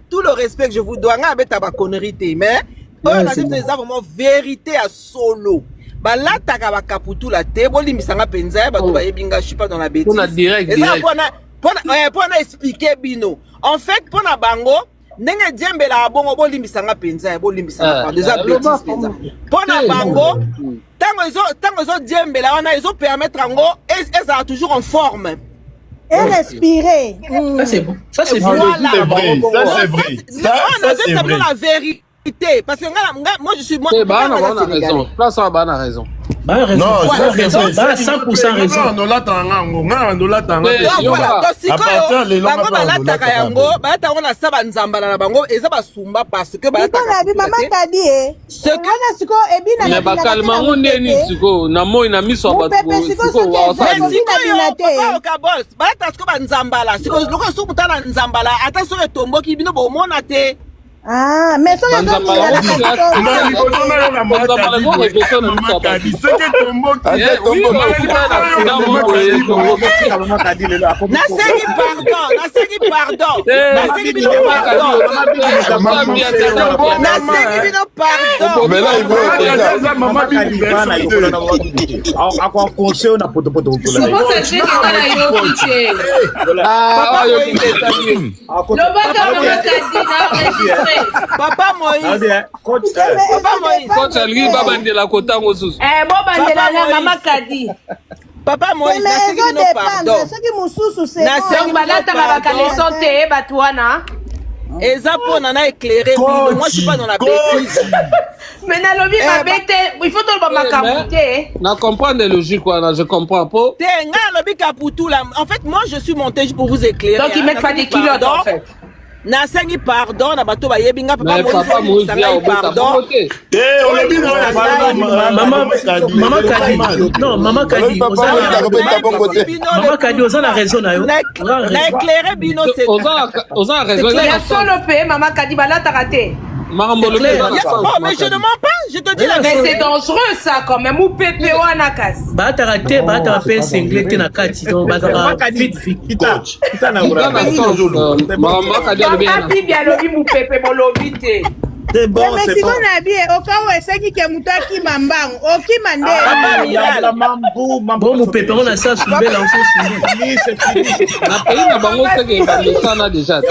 Speaker 5: tout le respect que je vous dois, avec ta connerie, mais c'est vraiment vérité à solo. Bah là, t'as qu'à caputu la table, il me semble penser, bah tu vas y binga, je suis pas dans la bêtise.
Speaker 8: Direct.
Speaker 5: Pour expliquer Bino. En fait, pour na bango, n'engue djembe la bongo boli misanga penza, boli misanga par des bêtises penza. Pour na bango, tant ils ont djembe là, ils ont permettre ango, et ça a toujours en forme.
Speaker 4: Et respirer.
Speaker 9: Ça c'est bon. Ça c'est
Speaker 6: vrai. Ça c'est vrai.
Speaker 5: Ça c'est la vérité. Parce que moi je suis moi.
Speaker 8: raison. Place à Bana raison.
Speaker 6: Non,
Speaker 9: raison. 100% raison.
Speaker 6: On l'a tango, on l'a tango.
Speaker 5: Voilà. Bango balataka yango, balataka na saba nzambala na bango, eza basumba parce que balataka.
Speaker 4: Maman Kadi ce que siko ebina
Speaker 8: na bakalma ngondeni siko na moi na miso ba siko wa sa.
Speaker 5: Papa boss, balataka siko banzambala, siko loko siko mutana nzambala, ata so etomboki bino bo mona te.
Speaker 4: Ah, mais ça les hommes
Speaker 5: Papa Moïse. Papa Moïse.
Speaker 8: Quand elle rit, baba de la kota ngosus.
Speaker 3: Bon bandela na Maman Kadi.
Speaker 5: Papa Moïse,
Speaker 4: mais ils ont dépendre. Ce qui mususu c'est
Speaker 3: bon. Balata babaka les santé batwana.
Speaker 5: Eza pour nana éclairé. Moi je suis pas dans la bêtise.
Speaker 3: Mais na lobby ma bête, il faut tout le makamouté.
Speaker 8: Na comprendre les logiques quoi, je comprends pas.
Speaker 5: T'es nga lobby kaputu là. En fait, moi je suis monté juste pour vous éclairer.
Speaker 3: Donc ils mettent pas des kilos en fait.
Speaker 5: Na sengi pardon na bato ba yebinga
Speaker 8: papa Moïse
Speaker 5: pardon.
Speaker 9: Maman Kadi. Non, Maman Kadi. Maman Kadi on a raison na yo.
Speaker 5: Na éclairé bino c'est.
Speaker 8: On a raison.
Speaker 3: Il y a solo pe Maman Kadi balata raté.
Speaker 5: Mais je ne mens pas, je te dis la
Speaker 10: Mais
Speaker 5: chose.
Speaker 10: c'est dangereux ça quand même. Ou Pépé ou Anakas.
Speaker 9: Batarate, batarape singlete na kati. Donc batara vite vite.
Speaker 10: Papa bibi alobi mu Pépé molobite.
Speaker 2: C'est bon,
Speaker 4: mais
Speaker 2: c'est
Speaker 4: si
Speaker 2: bon.
Speaker 4: on a bien au cas où c'est qui mutaki mambang, oki mande.
Speaker 9: Bon, mon Pépé, on a ça soulevé là, on s'est soulevé.
Speaker 2: C'est fini.
Speaker 8: Na pays na bango seke bamesana déjà.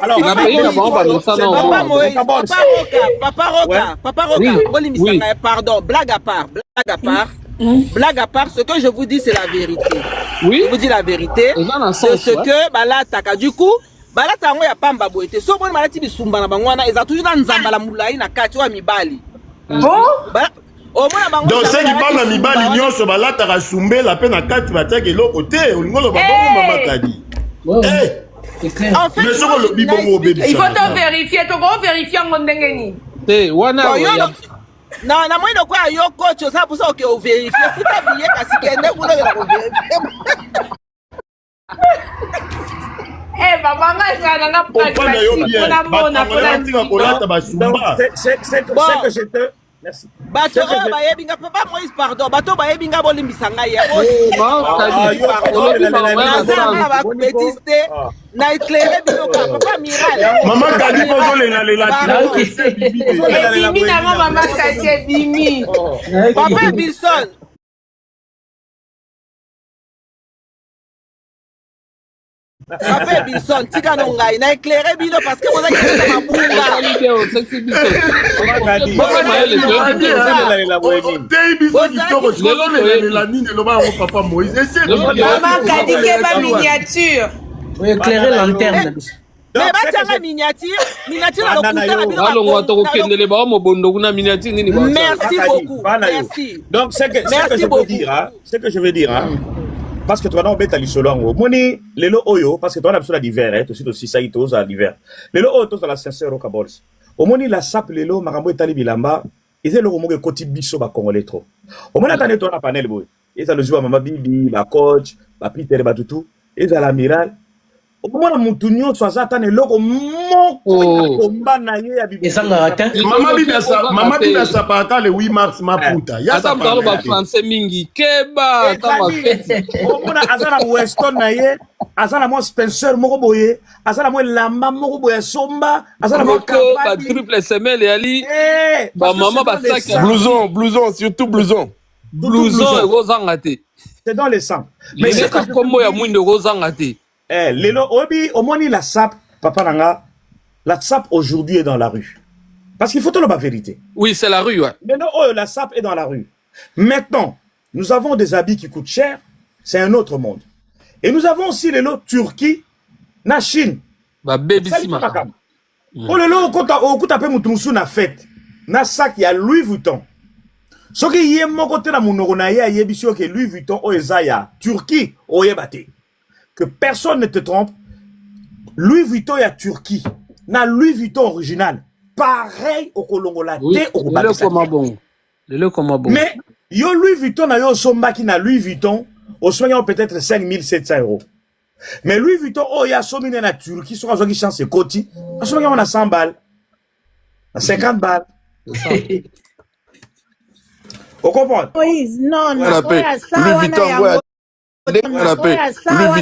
Speaker 2: Alors,
Speaker 8: na pays na bango bamesana au
Speaker 5: Papa
Speaker 8: moins.
Speaker 5: Moïse, Papa Roca, pardon, blague à part, ce que je vous dis c'est la vérité.
Speaker 8: Oui.
Speaker 5: Je vous dis la vérité de ce que balataka du coup balata yango ya pamba boete so boni malati bisumba na bangwana eza toujours na nzamba la mulai na kati wa mibali.
Speaker 10: Bon?
Speaker 6: Donc c'est qui parle na mibali nyonso balata ka sumbela pe na kati batiaki eloko te olingolo babongo mama kadi.
Speaker 5: En fait,
Speaker 6: il
Speaker 10: faut te vérifier, tu vas vérifier en mondengeni.
Speaker 8: Eh, wana
Speaker 5: na mwendo kwa yo coach ça pour ça que on vérifie futa billet kasi kende kuno ya ko vérifier.
Speaker 10: Eh maman nga na pratique na mona
Speaker 2: c'est que j'étais. Merci.
Speaker 5: Bato bayebinga papa Moïse pardon bato bayebinga bolimbisa ngai ya bêtiste na éclairé binoka papa Miral
Speaker 6: mama kadi pozo lela
Speaker 10: bimi na mama kadi bimi
Speaker 5: papa Bilson Papa Bilson, tika no ngai na éclairé bino parce que vous avez mabunga.
Speaker 6: Papa Moïse.
Speaker 10: Maman Kadi Keba miniature.
Speaker 9: Oui, éclairer lanterne.
Speaker 5: Mais batanga miniature na Merci beaucoup. Merci.
Speaker 2: Donc c'est que je veux dire, parce que tu vas dans bête à l'isolant moni lelo oyo parce que tu as besoin d'hiver aussi ça il à l'hiver lelo oyo tous dans la sincère rocabols au moni la sap lelo makambo etali bilamba ils le romo koti biso ba congolais trop au moni attendez toi na panel boy ils le jouer mama bibi ba coach ba Peter ba tutu ils l'amiral au moment mutu nyonso azatane loko moko komba na ye ya bibi
Speaker 6: mama bibi asapaka le 8 mars maputa
Speaker 8: ya ça me ba français mingi keba ta ba fête
Speaker 2: au moment azala weston na ye azala mo Spencer moko boye azala mo lamba moko boye somba azala mo
Speaker 8: ba triple semelle ali ba mama ba sac
Speaker 1: blouson surtout blouson
Speaker 8: et rozangate
Speaker 2: c'est dans le sang
Speaker 8: mais c'est comme ya mwindo rozangate.
Speaker 2: Lelo obi omoni la sap papa nanga la sap aujourd'hui est dans la rue parce qu'il faut te la vérité.
Speaker 8: Oui, c'est la rue ouais.
Speaker 2: Maintenant la sap est dans la rue. Maintenant, nous avons des habits qui coûtent cher, c'est un autre monde. Et nous avons aussi lelo Turquie na Chine.
Speaker 8: Ba baby sima.
Speaker 2: Oh lelo okuta pe mutu musu na fête. Na sac ya Louis Vuitton. Soki yé moko te na munoko na ye yebisio ke Louis Vuitton o ezaya Turquie o yebate. Que personne ne te trompe, Louis Vuitton et à Turquie, na Louis Vuitton original, pareil au Kolongola,
Speaker 8: oui, le comment bon.
Speaker 2: Mais yo Louis Vuitton na yo somba qui na Louis Vuitton, au soignant peut-être 5700 €. Mais Louis Vuitton, oh ya somine na Turquie, sur un qui chance c'est koti, à soignant on a 100 balles, à 50 balles. Vous comprenez?
Speaker 4: Moïse, non,
Speaker 1: Louis Vuitton, Louis